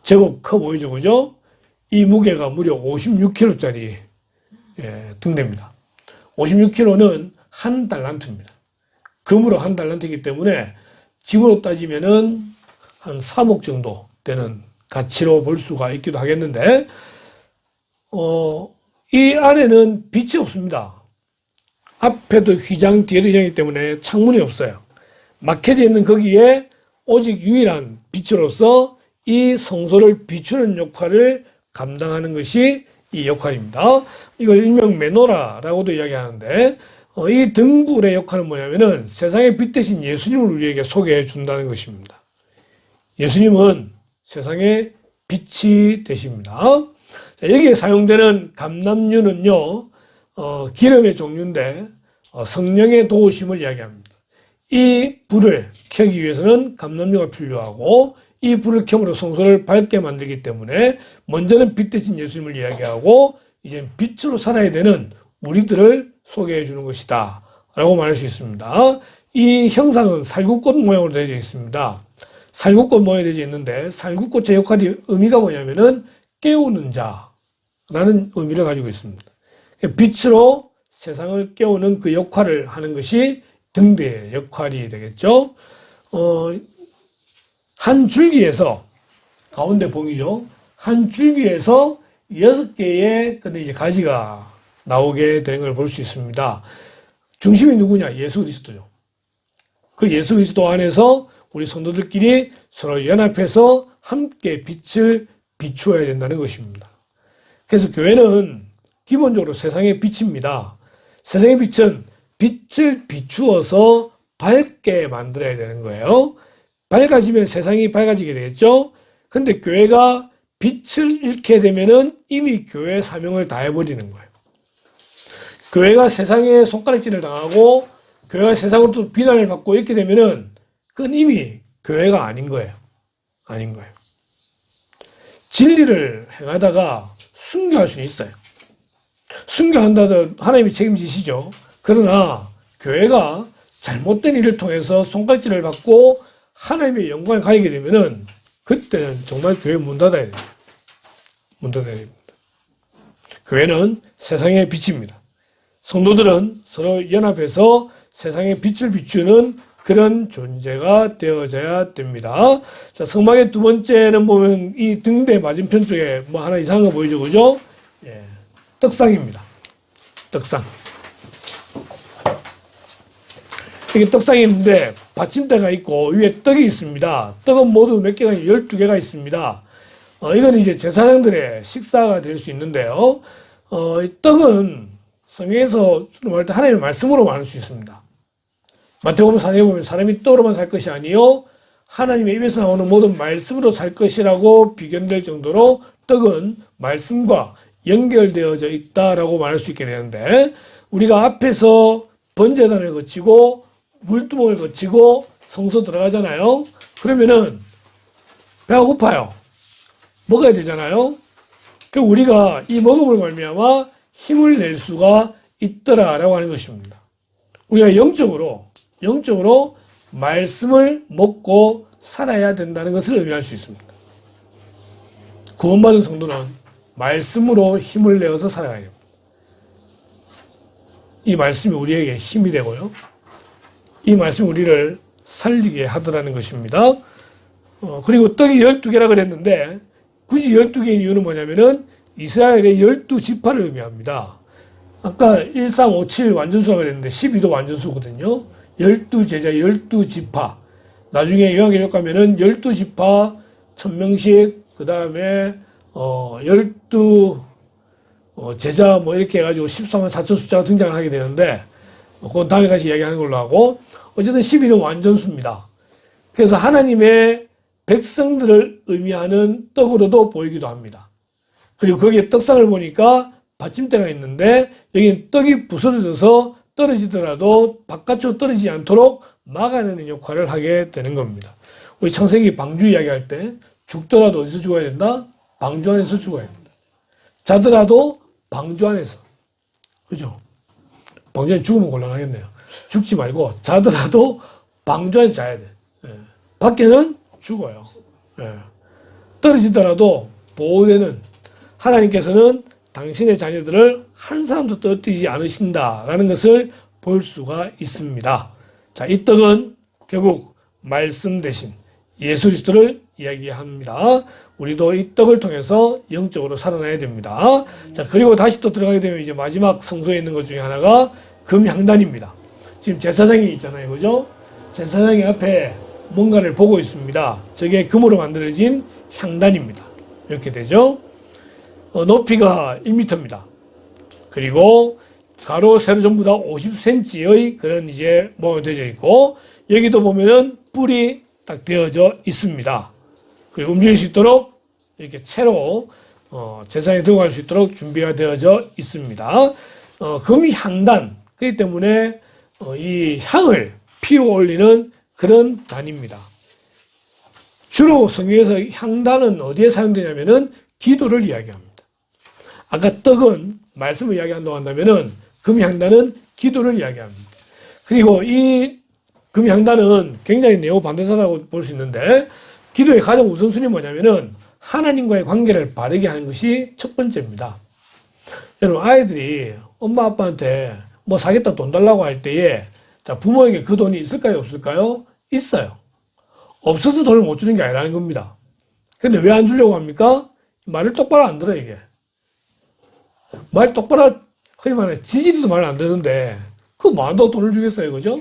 A: 제법 커 보이죠, 그죠? 이 무게가 무려 56kg짜리 등대입니다. 56kg는 한 달란트입니다. 금으로 한 달란트이기 때문에 지금으로 따지면은 한 3억 정도 되는 가치로 볼 수가 있기도 하겠는데, 이 안에는 빛이 없습니다. 앞에도 휘장, 뒤에도 휘장이기 때문에 창문이 없어요. 막혀져 있는 거기에 오직 유일한 빛으로서 이 성소를 비추는 역할을 감당하는 것이 이 역할입니다. 이걸 일명 메노라라고도 이야기하는데, 이 등불의 역할은 뭐냐면은 세상의 빛 대신 예수님을 우리에게 소개해 준다는 것입니다. 예수님은 세상의 빛이 되십니다. 자, 여기에 사용되는 감람유는요, 기름의 종류인데, 성령의 도우심을 이야기합니다. 이 불을 켜기 위해서는 감람유가 필요하고, 이 불을 켬으로 성소를 밝게 만들기 때문에, 먼저는 빛 대신 예수님을 이야기하고, 이제 빛으로 살아야 되는 우리들을 소개해 주는 것이다. 라고 말할 수 있습니다. 이 형상은 살구꽃 모양으로 되어 있습니다. 살구꽃 모양이 되어 있는데, 살구꽃의 역할이, 의미가 뭐냐면은, 깨우는 자라는 의미를 가지고 있습니다. 빛으로 세상을 깨우는 그 역할을 하는 것이 등대의 역할이 되겠죠. 한 줄기에서, 가운데 봉이죠. 한 줄기에서 6개의 근데 이제 가지가 나오게 되는 걸 볼 수 있습니다. 중심이 누구냐? 예수 그리스도죠. 그 예수 그리스도 안에서 우리 성도들끼리 서로 연합해서 함께 빛을 비추어야 된다는 것입니다. 그래서 교회는 기본적으로 세상의 빛입니다. 세상의 빛은 빛을 비추어서 밝게 만들어야 되는 거예요. 밝아지면 세상이 밝아지게 되겠죠. 근데 교회가 빛을 잃게 되면은 이미 교회의 사명을 다해버리는 거예요. 교회가 세상에 손가락질을 당하고 교회가 세상으로부터 비난을 받고 이렇게 되면은 그건 이미 교회가 아닌 거예요. 아닌 거예요. 진리를 행하다가 순교할 수는 있어요. 순교한다도 하나님이 책임지시죠. 그러나 교회가 잘못된 일을 통해서 손가락질을 받고 하나님의 영광을 가지게 되면은 그때는 정말 교회 문 닫아야 됩니다. 문 닫아야 됩니다. 교회는 세상의 빛입니다. 성도들은 서로 연합해서 세상의 빛을 비추는 그런 존재가 되어져야 됩니다. 자, 성막의 두 번째는 보면 이 등대 맞은편 쪽에 뭐 하나 이상한 거 보이죠, 그죠? 예, 떡상입니다. 떡상. 이게 떡상이 있는데 받침대가 있고 위에 떡이 있습니다. 떡은 모두 몇 개가 12개가 있습니다. 이건 이제 제사장들의 식사가 될 수 있는데요. 이 떡은 성경에서 주로 말할 때 하나님의 말씀으로 말할 수 있습니다. 마태복음 4장에 보면 사람이 떡으로만 살 것이 아니요 하나님의 입에서 나오는 모든 말씀으로 살 것이라고 비견될 정도로 떡은 말씀과 연결되어져 있다라고 말할 수 있게 되는데, 우리가 앞에서 번제단을 거치고 물두멍을 거치고 성소 들어가잖아요. 그러면은 배가 고파요. 먹어야 되잖아요. 그 우리가 이 먹음을 말미암아 힘을 낼 수가 있더라라고 하는 것입니다. 우리가 영적으로 말씀을 먹고 살아야 된다는 것을 의미할 수 있습니다. 구원받은 성도는 말씀으로 힘을 내어서 살아가야 됩니다. 이 말씀이 우리에게 힘이 되고요. 이 말씀이 우리를 살리게 하더라는 것입니다. 그리고 떡이 12개라 그랬는데 굳이 12개인 이유는 뭐냐면은 이스라엘의 12지파를 의미합니다. 아까 1357 완전수가 그랬는데 12도 완전수거든요. 12제자 12지파. 나중에 요한계시록 가면은 12지파 1000명씩, 그 다음에 12 제자 뭐 이렇게 해가지고 14만 4천 숫자가 등장을 하게 되는데, 그건 다음에 다시 이야기하는 걸로 하고, 어쨌든 12는 완전수입니다. 그래서 하나님의 백성들을 의미하는 떡으로도 보이기도 합니다. 그리고 거기에 떡상을 보니까 받침대가 있는데 여기는 떡이 부서져서 떨어지더라도 바깥으로 떨어지지 않도록 막아내는 역할을 하게 되는 겁니다. 우리 창세기 방주 이야기할 때 죽더라도 어디서 죽어야 된다? 방주 안에서 죽어야 된다. 자더라도 방주 안에서. 그죠? 방주 안에 죽으면 곤란하겠네요. 죽지 말고 자더라도 방주 안에서 자야 돼. 밖에는 죽어요. 떨어지더라도 보호되는, 하나님께서는 당신의 자녀들을 한 사람도 떨어뜨리지 않으신다라는 것을 볼 수가 있습니다. 자, 이 떡은 결국 말씀 대신 예수 그리스도를 이야기합니다. 우리도 이 떡을 통해서 영적으로 살아나야 됩니다. 자, 그리고 다시 또 들어가게 되면 이제 마지막 성소에 있는 것 중에 하나가 금향단입니다. 지금 제사장이 있잖아요. 그죠? 제사장이 앞에 뭔가를 보고 있습니다. 저게 금으로 만들어진 향단입니다. 이렇게 되죠. 높이가 1m입니다. 그리고 가로 세로 전부 다 50cm의 그런 이제 모양이 되어 있고, 여기도 보면은 뿔이 딱 되어져 있습니다. 그리고 움직일 수 있도록 이렇게 채로 제사에 들어갈 수 있도록 준비가 되어져 있습니다. 금이 향단, 그렇기 때문에 이 향을 피로 올리는 그런 단입니다. 주로 성경에서 향단은 어디에 사용되냐면은 기도를 이야기합니다. 아까 떡은 말씀을 이야기한다고 한다면은 금향단은 기도를 이야기합니다. 그리고 이 금향단은 굉장히 네오 반대사라고 볼 수 있는데, 기도의 가장 우선순위 뭐냐면은 하나님과의 관계를 바르게 하는 것이 첫 번째입니다. 여러분, 아이들이 엄마 아빠한테 뭐 사겠다 돈 달라고 할 때에, 자, 부모에게 그 돈이 있을까요, 없을까요? 있어요. 없어서 돈을 못 주는 게 아니라는 겁니다. 근데 왜 안 주려고 합니까? 말을 똑바로 안 들어, 이게. 말 똑바로, 흔히 말해, 지지리도 말 안 되는데, 그거 뭐 한다고 돈을 주겠어요, 그죠?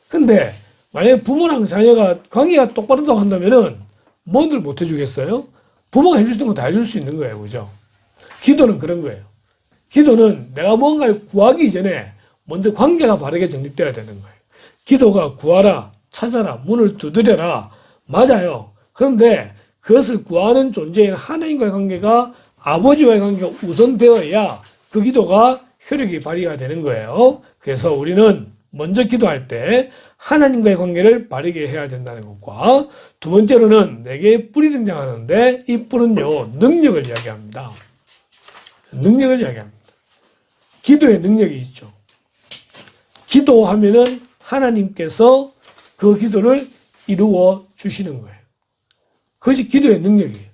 A: 근데, 만약에 부모랑 자녀가 관계가 똑바르다고 한다면은, 뭔들 못 해주겠어요? 부모가 해줄 수 있는 거 다 해줄 수 있는 거예요, 그죠? 기도는 그런 거예요. 기도는 내가 뭔가를 구하기 이전에 먼저 관계가 바르게 정립되어야 되는 거예요. 기도가 구하라, 찾아라, 문을 두드려라. 맞아요. 그런데 그것을 구하는 존재인 하나님과의 관계가, 아버지와의 관계가 우선되어야 그 기도가 효력이 발휘가 되는 거예요. 그래서 우리는 먼저 기도할 때 하나님과의 관계를 바르게 해야 된다는 것과, 두 번째로는 내게 뿔이 등장하는데, 이 뿔은요, 능력을 이야기합니다. 능력을 이야기합니다. 기도의 능력이 있죠. 기도하면은 하나님께서 그 기도를 이루어 주시는 거예요. 그것이 기도의 능력이에요.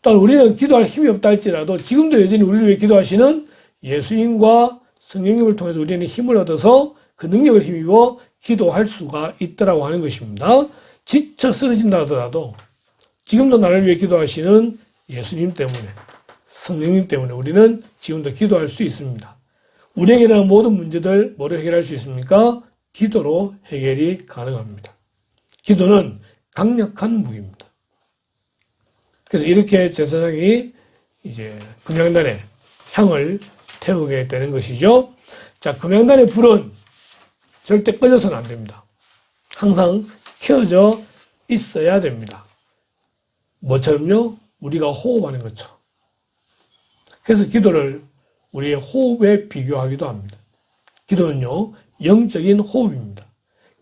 A: 또한 우리는 기도할 힘이 없다 할지라도 지금도 여전히 우리를 위해 기도하시는 예수님과 성령님을 통해서 우리는 힘을 얻어서 그 능력을 힘입어 기도할 수가 있다라고 하는 것입니다. 지쳐 쓰러진다 하더라도 지금도 나를 위해 기도하시는 예수님 때문에, 성령님 때문에 우리는 지금도 기도할 수 있습니다. 우리에게 일어나는 모든 문제들 뭐로 해결할 수 있습니까? 기도로 해결이 가능합니다. 기도는 강력한 무기입니다. 그래서 이렇게 제사장이 이제 금양단에 향을 태우게 되는 것이죠. 자, 금양단의 불은 절대 꺼져서는 안 됩니다. 항상 켜져 있어야 됩니다. 뭐처럼요? 우리가 호흡하는 것처럼. 그래서 기도를 우리의 호흡에 비교하기도 합니다. 기도는요, 영적인 호흡입니다.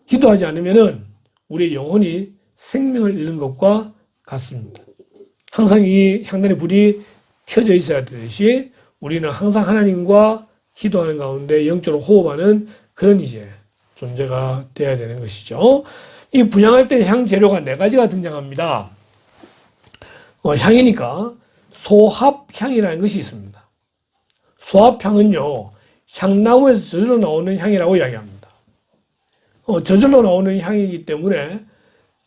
A: 기도하지 않으면은 우리의 영혼이 생명을 잃는 것과 같습니다. 항상 이 향단의 불이 켜져 있어야 되듯이 우리는 항상 하나님과 기도하는 가운데 영적으로 호흡하는 그런 이제 존재가 되어야 되는 것이죠. 이 분향할 때 향 재료가 4가지가 등장합니다. 향이니까 소합향이라는 것이 있습니다. 소합향은요, 향나무에서 저절로 나오는 향이라고 이야기합니다. 저절로 나오는 향이기 때문에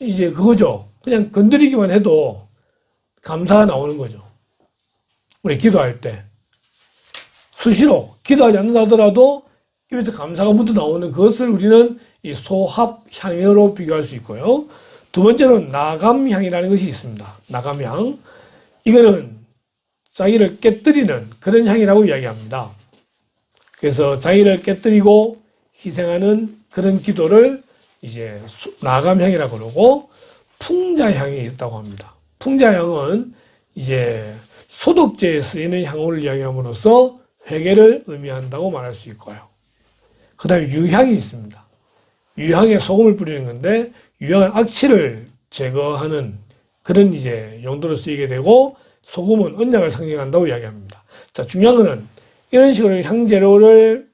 A: 이제 그거죠. 그냥 건드리기만 해도 감사가 나오는 거죠. 우리 기도할 때 수시로 기도하지 않는다 하더라도 입에서 감사가 묻어 나오는 그것을 우리는 이 소합향으로 비교할 수 있고요. 두 번째는 나감향이라는 것이 있습니다. 나감향. 이거는 자기를 깨뜨리는 그런 향이라고 이야기합니다. 그래서 자기를 깨뜨리고 희생하는 그런 기도를 이제 나감향이라고 그러고, 풍자향이 있다고 합니다. 풍자향은 이제 소독제에 쓰이는 향을 이야기함으로써 회개를 의미한다고 말할 수 있고요. 그 다음에 유향이 있습니다. 유향에 소금을 뿌리는 건데, 유향은 악취를 제거하는 그런 이제 용도로 쓰이게 되고, 소금은 언약을 상징한다고 이야기합니다. 자, 중요한 거는 이런 식으로 향재료를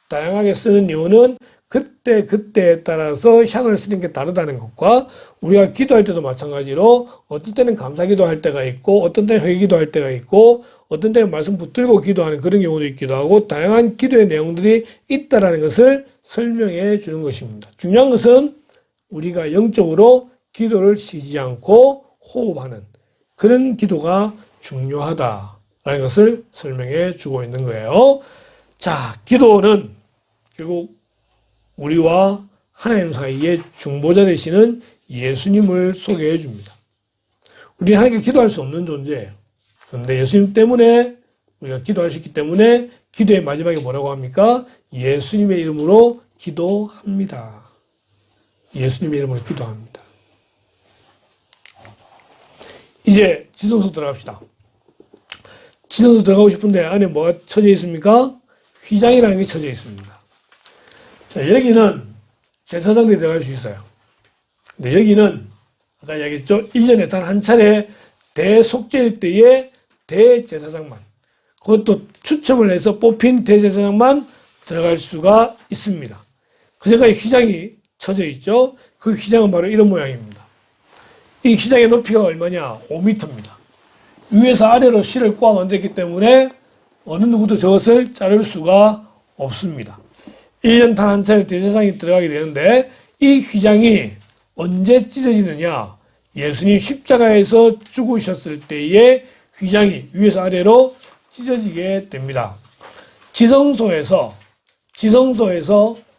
A: 다양하게 쓰는 이유는 그때에 따라서 향을 쓰는 게 다르다는 것과, 우리가 기도할 때도 마찬가지로 어떤 때는 감사 기도할 때가 있고, 어떤 때는 회개 기도할 때가 있고, 어떤 때는 말씀 붙들고 기도하는 그런 경우도 있기도 하고, 다양한 기도의 내용들이 있다는 것을 설명해 주는 것입니다. 중요한 것은 우리가 영적으로 기도를 쉬지 않고 호흡하는 그런 기도가 중요하다라는 것을 설명해 주고 있는 거예요. 자, 기도는 결국 우리와 하나님 사이의 중보자 되시는 예수님을 소개해 줍니다. 우리는 하나님께 기도할 수 없는 존재예요. 그런데 예수님 때문에 우리가 기도할 수 있기 때문에 기도의 마지막에 뭐라고 합니까? 예수님의 이름으로 기도합니다. 예수님의 이름으로 기도합니다. 이제 지성소 들어갑시다. 지성소 들어가고 싶은데 안에 뭐가 쳐져 있습니까? 휘장이라는 게 쳐져 있습니다. 자, 여기는 제사장들이 들어갈 수 있어요. 근데 여기는 아까 이야기했죠? 1년에 단 한 차례 대속죄일 때에 대제사장만, 그것도 추첨을 해서 뽑힌 대제사장만 들어갈 수가 있습니다. 그 생각에 휘장이 쳐져 있죠? 그 휘장은 바로 이런 모양입니다. 이 휘장의 높이가 얼마냐? 5m입니다. 위에서 아래로 실을 꼬아 만들었기 때문에 어느 누구도 저것을 자를 수가 없습니다. 1년 단 한 차례 대제사장이 들어가게 되는데, 이 휘장이 언제 찢어지느냐? 예수님 십자가에서 죽으셨을 때에 휘장이 위에서 아래로 찢어지게 됩니다. 지성소에서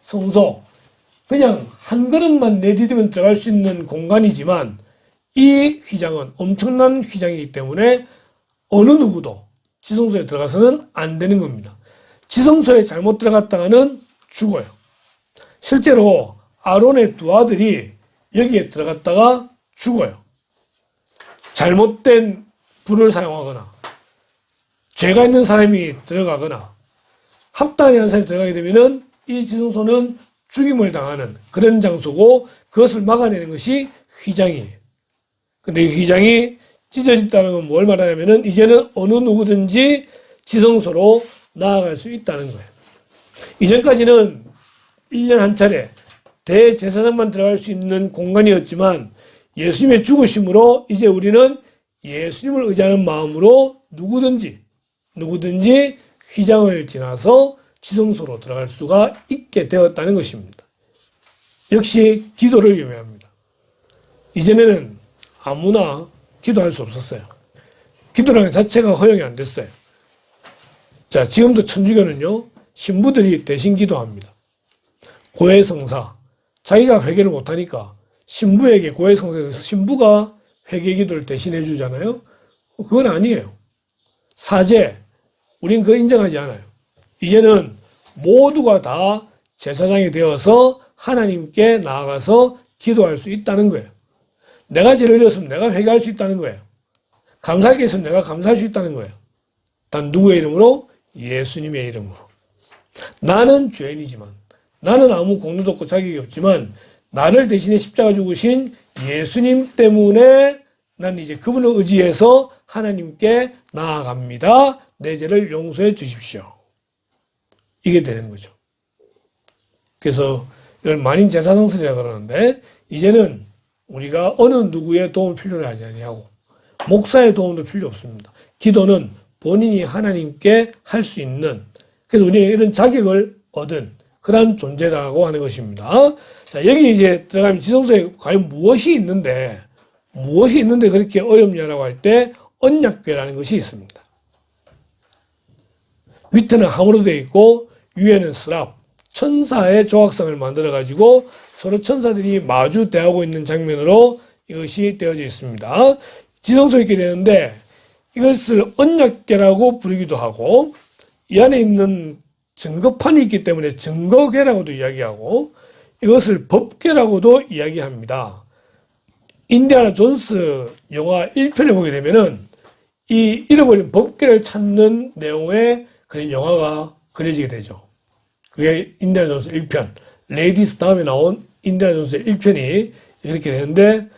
A: 성소, 그냥 한 걸음만 내디디면 들어갈 수 있는 공간이지만, 이 휘장은 엄청난 휘장이기 때문에 어느 누구도 지성소에 들어가서는 안 되는 겁니다. 지성소에 잘못 들어갔다가는 죽어요. 실제로 아론의 두 아들이 여기에 들어갔다가 죽어요. 잘못된 불을 사용하거나 죄가 있는 사람이 들어가거나 합당하지 않은 사람이 들어가게 되면은 이 지성소는 죽임을 당하는 그런 장소고, 그것을 막아내는 것이 휘장이에요. 근데 이 휘장이 찢어진다는 건 뭘 말하냐면은 이제는 어느 누구든지 지성소로 나아갈 수 있다는 거예요. 이전까지는 1년 한 차례 대제사장만 들어갈 수 있는 공간이었지만, 예수님의 죽으심으로 이제 우리는 예수님을 의지하는 마음으로 누구든지 휘장을 지나서 지성소로 들어갈 수가 있게 되었다는 것입니다. 역시 기도를 의미합니다. 이전에는 아무나 기도할 수 없었어요. 기도라는 자체가 허용이 안 됐어요. 자, 지금도 천주교는요, 신부들이 대신 기도합니다. 고해성사, 자기가 회개를 못하니까 신부에게 고해성사에서 신부가 회개 기도를 대신해 주잖아요. 그건 아니에요. 사제, 우린 그거 인정하지 않아요. 이제는 모두가 다 제사장이 되어서 하나님께 나아가서 기도할 수 있다는 거예요. 내가 죄를 지었으면 내가 회개할 수 있다는 거예요. 감사할 게 있으면 내가 감사할 수 있다는 거예요. 단 누구의 이름으로? 예수님의 이름으로. 나는 죄인이지만, 나는 아무 공로도 없고 자격이 없지만 나를 대신에 십자가 죽으신 예수님 때문에 난 이제 그분을 의지해서 하나님께 나아갑니다. 내 죄를 용서해 주십시오. 이게 되는 거죠. 그래서 이걸 만인 제사성설이라고 그러는데, 이제는 우리가 어느 누구의 도움을 필요로 하지 아니하고 목사의 도움도 필요 없습니다. 기도는 본인이 하나님께 할 수 있는, 그래서 우리는 이런 자격을 얻은 그런 존재라고 하는 것입니다. 자, 여기 이제 들어가면 지성소에 과연 무엇이 있는데 그렇게 어렵냐라고 할 때 언약궤라는 것이 있습니다. 밑에는 함으로 되어 있고 위에는 스랍, 천사의 조각상을 만들어 가지고 서로 천사들이 마주 대하고 있는 장면으로 이것이 되어져 있습니다. 지성소에 있게 되는데 이것을 언약궤라고 부르기도 하고, 이 안에 있는 증거판이 있기 때문에 증거궤라고도 이야기하고, 이것을 법궤라고도 이야기합니다. 인디아나 존스 영화 1편에 보게 되면은 이 잃어버린 법궤를 찾는 내용의 그런 영화가 그려지게 되죠. 그게 인디아나 존스 1편, 레이디스 다음에 나온 인디아나 존스 1편이 이렇게 되는데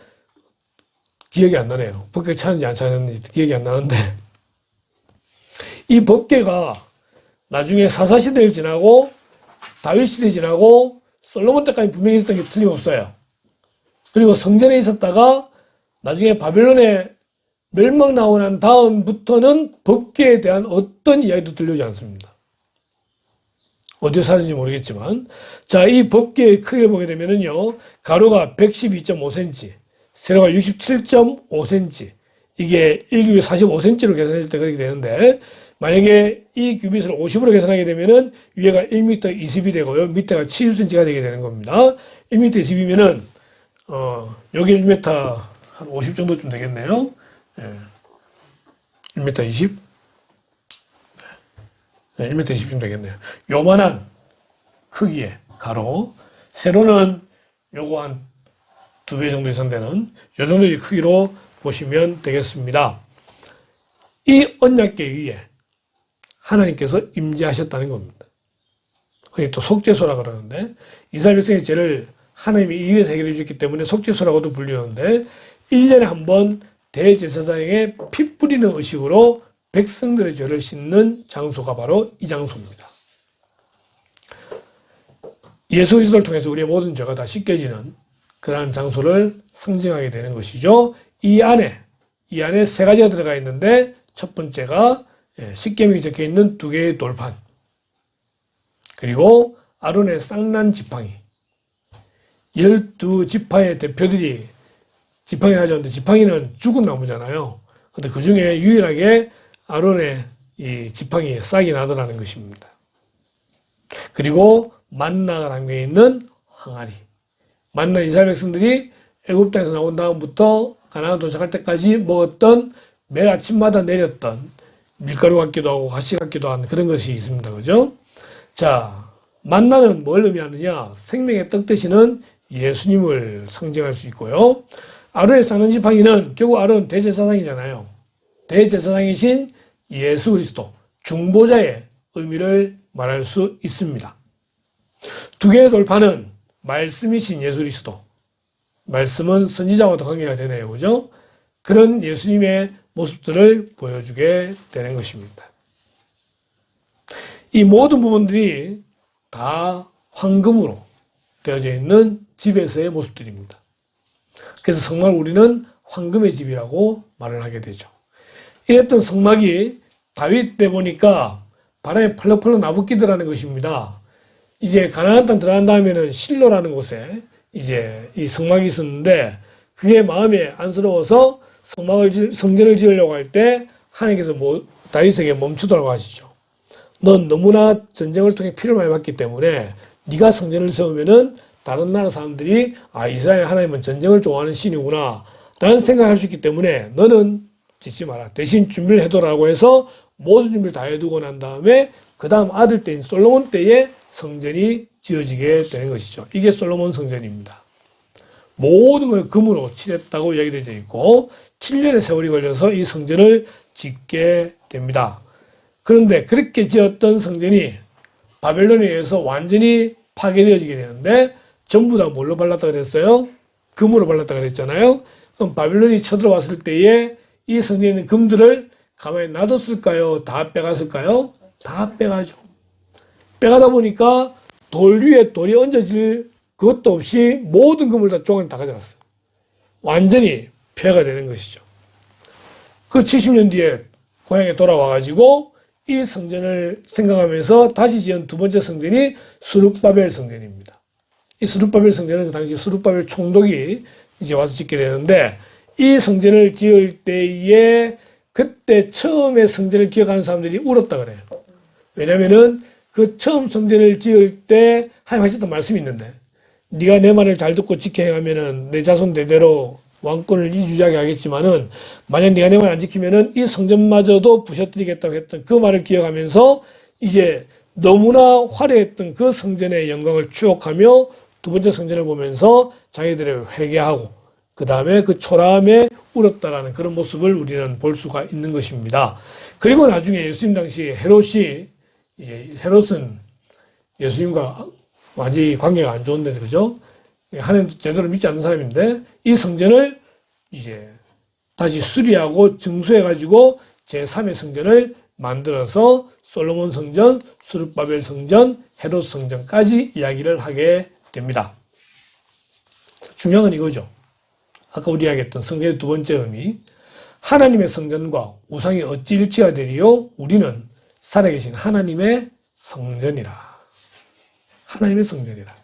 A: 기억이 안 나네요. 법궤를 찾는지 안 찾는지 기억이 안 나는데, 이 법궤가 나중에 사사시대를 지나고 다윗 시대 지나고 솔로몬 때까지 분명히 있었던 게 틀림없어요. 그리고 성전에 있었다가 나중에 바벨론에 멸망 나고 난 다음부터는 법궤에 대한 어떤 이야기도 들려오지 않습니다. 어디에 사는지 모르겠지만, 자, 이 법궤의 크기를 보게 되면은요, 가로가 112.5cm, 세로가 67.5cm, 이게 1규빗 45cm로 계산했을 때 그렇게 되는데, 만약에 이 규빗을 50으로 계산하게 되면은 위에가 1m 20이 되고요, 밑에가 70cm가 되게 되는 겁니다. 1m 20이면은 여기 1m 한 50 정도쯤 되겠네요. 예. 1m 20? 네, 1m 20쯤 되겠네요. 요만한 크기의 가로, 세로는 요거 한 2배 정도 이상 되는 요 정도의 크기로 보시면 되겠습니다. 이 언약궤 위에 하나님께서 임재하셨다는 겁니다. 흔히 또 속죄소라 그러는데, 이스라엘 백성의 죄를 하나님이 이 위에서 해결해 주셨기 때문에 속죄소라고도 불리는데, 1년에 한 번 대제사장에게 피 뿌리는 의식으로 백성들의 죄를 씻는 장소가 바로 이 장소입니다. 예수 그리스도를 통해서 우리의 모든 죄가 다 씻겨지는 그러한 장소를 상징하게 되는 것이죠. 이 안에 세 가지가 들어가 있는데, 첫 번째가 십계명이 적혀 있는 2개의 돌판, 그리고 아론의 쌍난 지팡이, 12지파의 대표들이 지팡이를 가져왔는데, 지팡이는 죽은 나무잖아요. 근데 그 중에 유일하게 아론의 이 지팡이에 싹이 나더라는 것입니다. 그리고 만나가 담겨 있는 항아리. 만나 이스라엘 백성들이 애굽 땅에서 나온 다음부터 가나안 도착할 때까지 먹었던, 매일 아침마다 내렸던 밀가루 같기도 하고 가시 같기도 한 그런 것이 있습니다. 그죠? 자, 만나는 뭘 의미하느냐? 생명의 떡 되시는 예수님을 상징할 수 있고요. 아론의 쌍난 지팡이는 결국 아론 대제사장이잖아요. 대제사장이신 예수 그리스도, 중보자의 의미를 말할 수 있습니다. 2개의 돌판은 말씀이신 예수 그리스도, 말씀은 선지자와도 관계가 되네요. 그죠? 그런 예수님의 모습들을 보여주게 되는 것입니다. 이 모든 부분들이 다 황금으로 되어져 있는 집에서의 모습들입니다. 그래서 성막을 우리는 황금의 집이라고 말을 하게 되죠. 이랬던 성막이 다윗 때 보니까 바람에 펄럭펄럭 나부끼더라는 것입니다. 이제 가나안 땅 들어간 다음에는 실로라는 곳에 이제 이 성막이 있었는데, 그게 마음에 안쓰러워서 성전을 지으려고 할 때 하나님께서 다윗에게 멈추더라고 하시죠. 넌 너무나 전쟁을 통해 피를 많이 받기 때문에 네가 성전을 세우면은 다른 나라 사람들이 이스라엘 하나님은 전쟁을 좋아하는 신이구나 라는 생각을 할 수 있기 때문에 너는 짓지 마라. 대신 준비를 해두라고 해서 모든 준비를 다 해두고 난 다음에 그 다음 아들 때인 솔로몬 때에 성전이 지어지게 되는 것이죠. 이게 솔로몬 성전입니다. 모든 걸 금으로 칠했다고 이야기되어 있고 7년의 세월이 걸려서 이 성전을 짓게 됩니다. 그런데 그렇게 지었던 성전이 바벨론에 의해서 완전히 파괴되어지게 되는데 전부 다 뭘로 발랐다고 그랬어요? 금으로 발랐다고 그랬잖아요. 그럼 바벨론이 쳐들어왔을 때에 이 성전에 있는 금들을 가만히 놔뒀을까요? 다 빼갔을까요? 다 빼가죠. 빼가다 보니까 돌 위에 돌이 얹어질 그것도 없이 모든 금을 다 조각을 다 가져갔어요. 완전히 폐허가 되는 것이죠. 그 70년 뒤에 고향에 돌아와가지고 이 성전을 생각하면서 다시 지은 두 번째 성전이 스룹바벨 성전입니다. 이 스룹바벨 성전은 그 당시 스룹바벨 총독이 이제 와서 짓게 되는데 이 성전을 지을 때에 그때 처음에 성전을 기억하는 사람들이 울었다 그래요. 왜냐면은 그 처음 성전을 지을 때 하나님 하셨던 말씀이 있는데 네가 내 말을 잘 듣고 지켜 행하면은 내 자손 대대로 왕권을 이주자게 하겠지만은 만약 네가 내 말 안 지키면은 이 성전마저도 부셔뜨리겠다고 했던 그 말을 기억하면서 이제 너무나 화려했던 그 성전의 영광을 추억하며 두 번째 성전을 보면서 자기들을 회개하고 그 다음에 그 초라함에 울었다라는 그런 모습을 우리는 볼 수가 있는 것입니다. 그리고 나중에 예수님 당시 헤롯이 이제 헤롯은 예수님과 완전히 관계가 안 좋은데 그죠? 하나님 제대로 믿지 않는 사람인데 이 성전을 이제 다시 수리하고 증수해가지고 제3의 성전을 만들어서 솔로몬 성전, 스룹바벨 성전, 헤롯 성전까지 이야기를 하게 됩니다. 중요한 건 이거죠. 아까 우리 이야기했던 성전의 두 번째 의미, 하나님의 성전과 우상이 어찌 일치가 되리요? 우리는 살아계신 하나님의 성전이라. 하나님의 성전이라.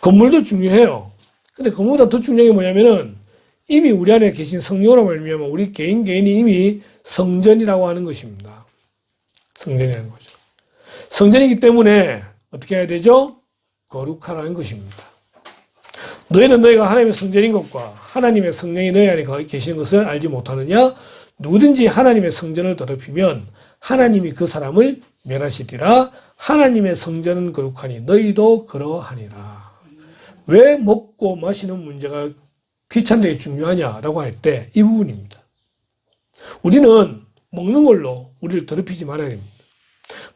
A: 건물도 중요해요. 근데 건물보다 더 중요한 게 뭐냐면은 이미 우리 안에 계신 성령으로 말미암아 우리 개인이 이미 성전이라고 하는 것입니다. 성전이라는 거죠. 성전이기 때문에 어떻게 해야 되죠? 거룩하라는 것입니다. 너희는 너희가 하나님의 성전인 것과 하나님의 성령이 너희 안에 계시는 것을 알지 못하느냐? 누구든지 하나님의 성전을 더럽히면 하나님이 그 사람을 멸하시리라. 하나님의 성전은 거룩하니 너희도 그러하니라. 왜 먹고 마시는 문제가 귀찮게 중요하냐라고 할 때 이 부분입니다. 우리는 먹는 걸로 우리를 더럽히지 말아야 됩니다.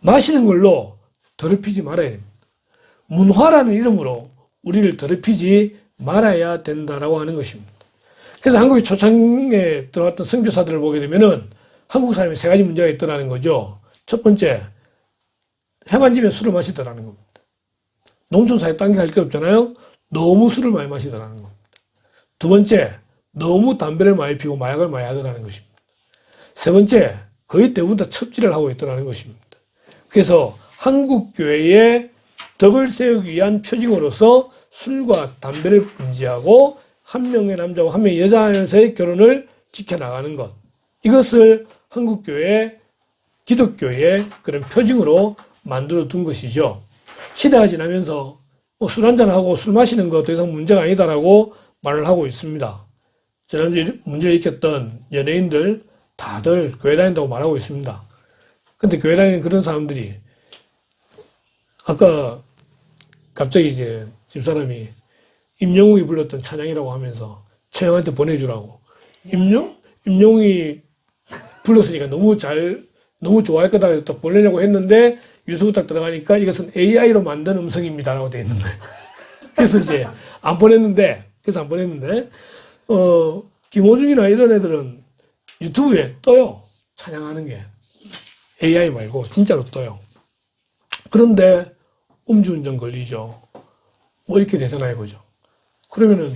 A: 마시는 걸로 더럽히지 말아야 됩니다. 문화라는 이름으로 우리를 더럽히지 말아야 된다라고 하는 것입니다. 그래서 한국의 초창에 들어왔던 선교사들을 보게 되면은 한국 사람이 세 가지 문제가 있더라는 거죠. 첫 번째, 해만 지면 술을 마시더라는 겁니다. 농촌 사회 딴 게 할 게 없잖아요. 너무 술을 많이 마시더라는 겁니다. 두 번째, 너무 담배를 많이 피우고 마약을 많이 하더라는 것입니다. 세 번째, 거의 대부분 다 첩질을 하고 있더라는 것입니다. 그래서 한국 교회에 덕을 세우기 위한 표징으로서 술과 담배를 금지하고 한 명의 남자와 한 명의 여자에서의 결혼을 지켜나가는 것. 이것을 한국교회, 기독교의 그런 표징으로 만들어 둔 것이죠. 시대가 지나면서 술 한잔하고 술 마시는 거 더 이상 문제가 아니다라고 말을 하고 있습니다. 지난주에 문제를 일으켰던 연예인들 다들 교회 다닌다고 말하고 있습니다. 근데 교회 다니는 그런 사람들이 아까 갑자기 이제 집사람이 임영웅이 불렀던 찬양이라고 하면서 최영한테 보내주라고. 임영웅이 불렀으니까 너무 좋아할 거다 또 보내려고 했는데 유튜브 딱 들어가니까 이것은 AI로 만든 음성입니다라고 되어 있는 거예요. 그래서 이제 안 보냈는데, 김호중이나 이런 애들은 유튜브에 떠요. 찬양하는 게. AI 말고 진짜로 떠요. 그런데 음주운전 걸리죠. 뭐 이렇게 되잖아요, 그죠? 그러면은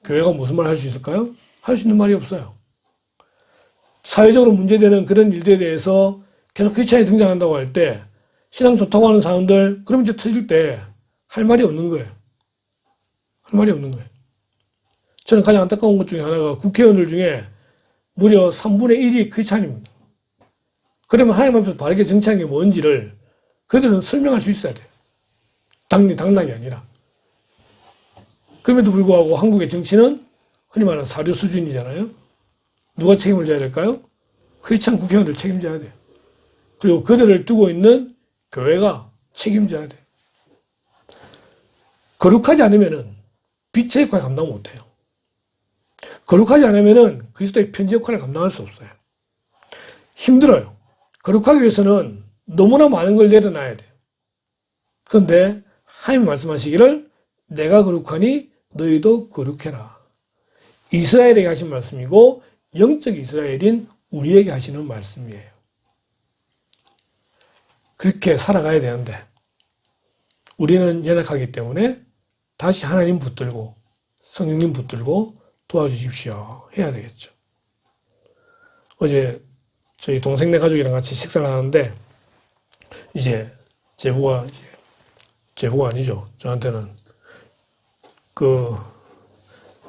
A: 교회가 무슨 말 할 수 있을까요? 할 수 있는 말이 없어요. 사회적으로 문제되는 그런 일들에 대해서 계속 크리스찬이 등장한다고 할 때 신앙 좋다고 하는 사람들 그럼 이제 터질 때 할 말이 없는 거예요. 할 말이 없는 거예요. 저는 가장 안타까운 것 중에 하나가 국회의원들 중에 무려 3분의 1이 크리스찬입니다. 그러면 하나님 앞에서 바르게 정치하는 게 뭔지를 그들은 설명할 수 있어야 돼요. 당락이 아니라. 그럼에도 불구하고 한국의 정치는 흔히 말하는 사료 수준이잖아요. 누가 책임을 져야 될까요? 크리스찬 국회의원들 책임져야 돼요. 그리고 그들을 두고 있는 교회가 책임져야 돼요. 거룩하지 않으면은 빛의 역할을 감당 못해요. 거룩하지 않으면은 그리스도의 편지 역할을 감당할 수 없어요. 힘들어요. 거룩하기 위해서는 너무나 많은 걸 내려놔야 돼요. 그런데 하나님이 말씀하시기를 내가 거룩하니 너희도 거룩해라. 이스라엘에게 하신 말씀이고 영적 이스라엘인 우리에게 하시는 말씀이에요. 그렇게 살아가야 되는데 우리는 연약하기 때문에 다시 하나님 붙들고 성령님 붙들고 도와주십시오 해야 되겠죠. 어제 저희 동생네 가족이랑 같이 식사를 하는데 이제 제부가 아니죠. 저한테는 그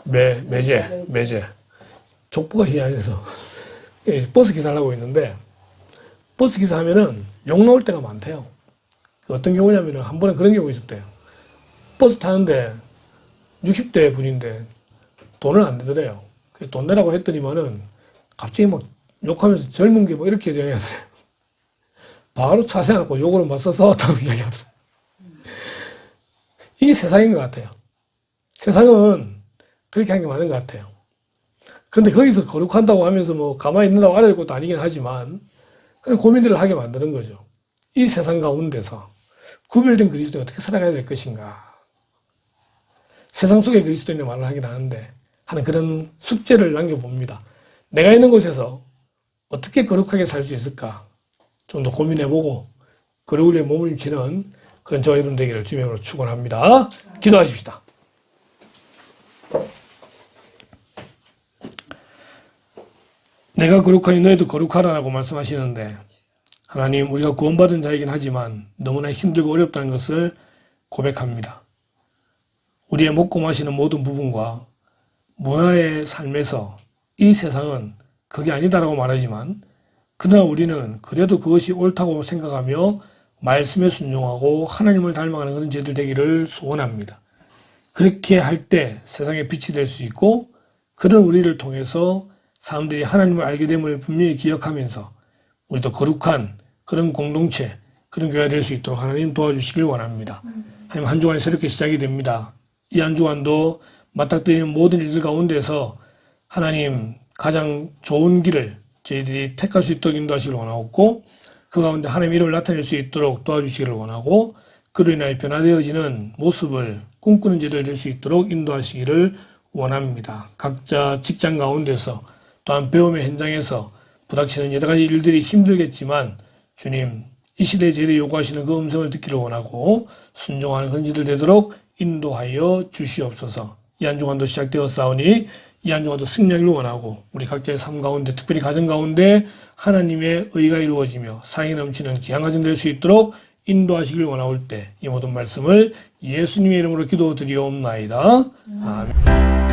A: 매제 족보가 희한해서 버스 기사를 하고 있는데 버스 기사 하면은 욕 나올 때가 많대요. 어떤 경우냐면은 한 번에 그런 경우가 있었대요. 버스 타는데 60대 분인데 돈을 안 내더래요. 돈 내라고 했더니만은 갑자기 막 욕하면서 젊은 게 뭐 이렇게 이야기하더래요. 바로 차 세워놓고 욕으로 맞서 싸웠다고 이야기하더래요. 이게 세상인 것 같아요. 세상은 그렇게 하는 게 맞는 것 같아요. 그런데 거기서 거룩한다고 하면서 뭐 가만히 있는다고 알아줄 것도 아니긴 하지만 그런 고민들을 하게 만드는 거죠. 이 세상 가운데서 구별된 그리스도인이 어떻게 살아가야 될 것인가. 세상 속의 그리스도인의 말을 하긴 하는데 하는 그런 숙제를 남겨봅니다. 내가 있는 곳에서 어떻게 거룩하게 살 수 있을까 좀 더 고민해보고 거룩을 위해 몸을 치는 그런 저와 여러분 되기를 주님의 이름으로 축원합니다. 기도하십시다. 내가 거룩하니 너희도 거룩하라고 말씀하시는데 하나님 우리가 구원받은 자이긴 하지만 너무나 힘들고 어렵다는 것을 고백합니다. 우리의 먹고 마시는 모든 부분과 문화의 삶에서 이 세상은 그게 아니다라고 말하지만 그러나 우리는 그래도 그것이 옳다고 생각하며 말씀에 순종하고 하나님을 닮아가는 그런 죄들 되기를 소원합니다. 그렇게 할 때 세상에 빛이 될 수 있고 그런 우리를 통해서 사람들이 하나님을 알게 됨을 분명히 기억하면서 우리도 거룩한 그런 공동체, 그런 교회가 될 수 있도록 하나님 도와주시길 원합니다. 하나님 한 주간이 새롭게 시작이 됩니다. 이 한 주간도 맞닥뜨리는 모든 일들 가운데서 하나님 가장 좋은 길을 저희들이 택할 수 있도록 인도하시길 원하고 그 가운데 하나님 이름을 나타낼 수 있도록 도와주시기를 원하고 그로 인하여 변화되어지는 모습을 꿈꾸는 제들 될 수 있도록 인도하시기를 원합니다. 각자 직장 가운데서 또한 배움의 현장에서 부닥치는 여러 가지 일들이 힘들겠지만 주님 이 시대에 저희들이 요구하시는 그 음성을 듣기를 원하고 순종하는 그런 제들 되도록 인도하여 주시옵소서. 이 한 주간도 시작되었사오니 이 한 주간도 승리하기를 원하고 우리 각자의 삶 가운데 특별히 가정 가운데 하나님의 의가 이루어지며 사랑이 넘치는 귀한 가정 될 수 있도록 인도하시길 원하올 때 이 모든 말씀을 예수님의 이름으로 기도드리옵나이다. 아멘.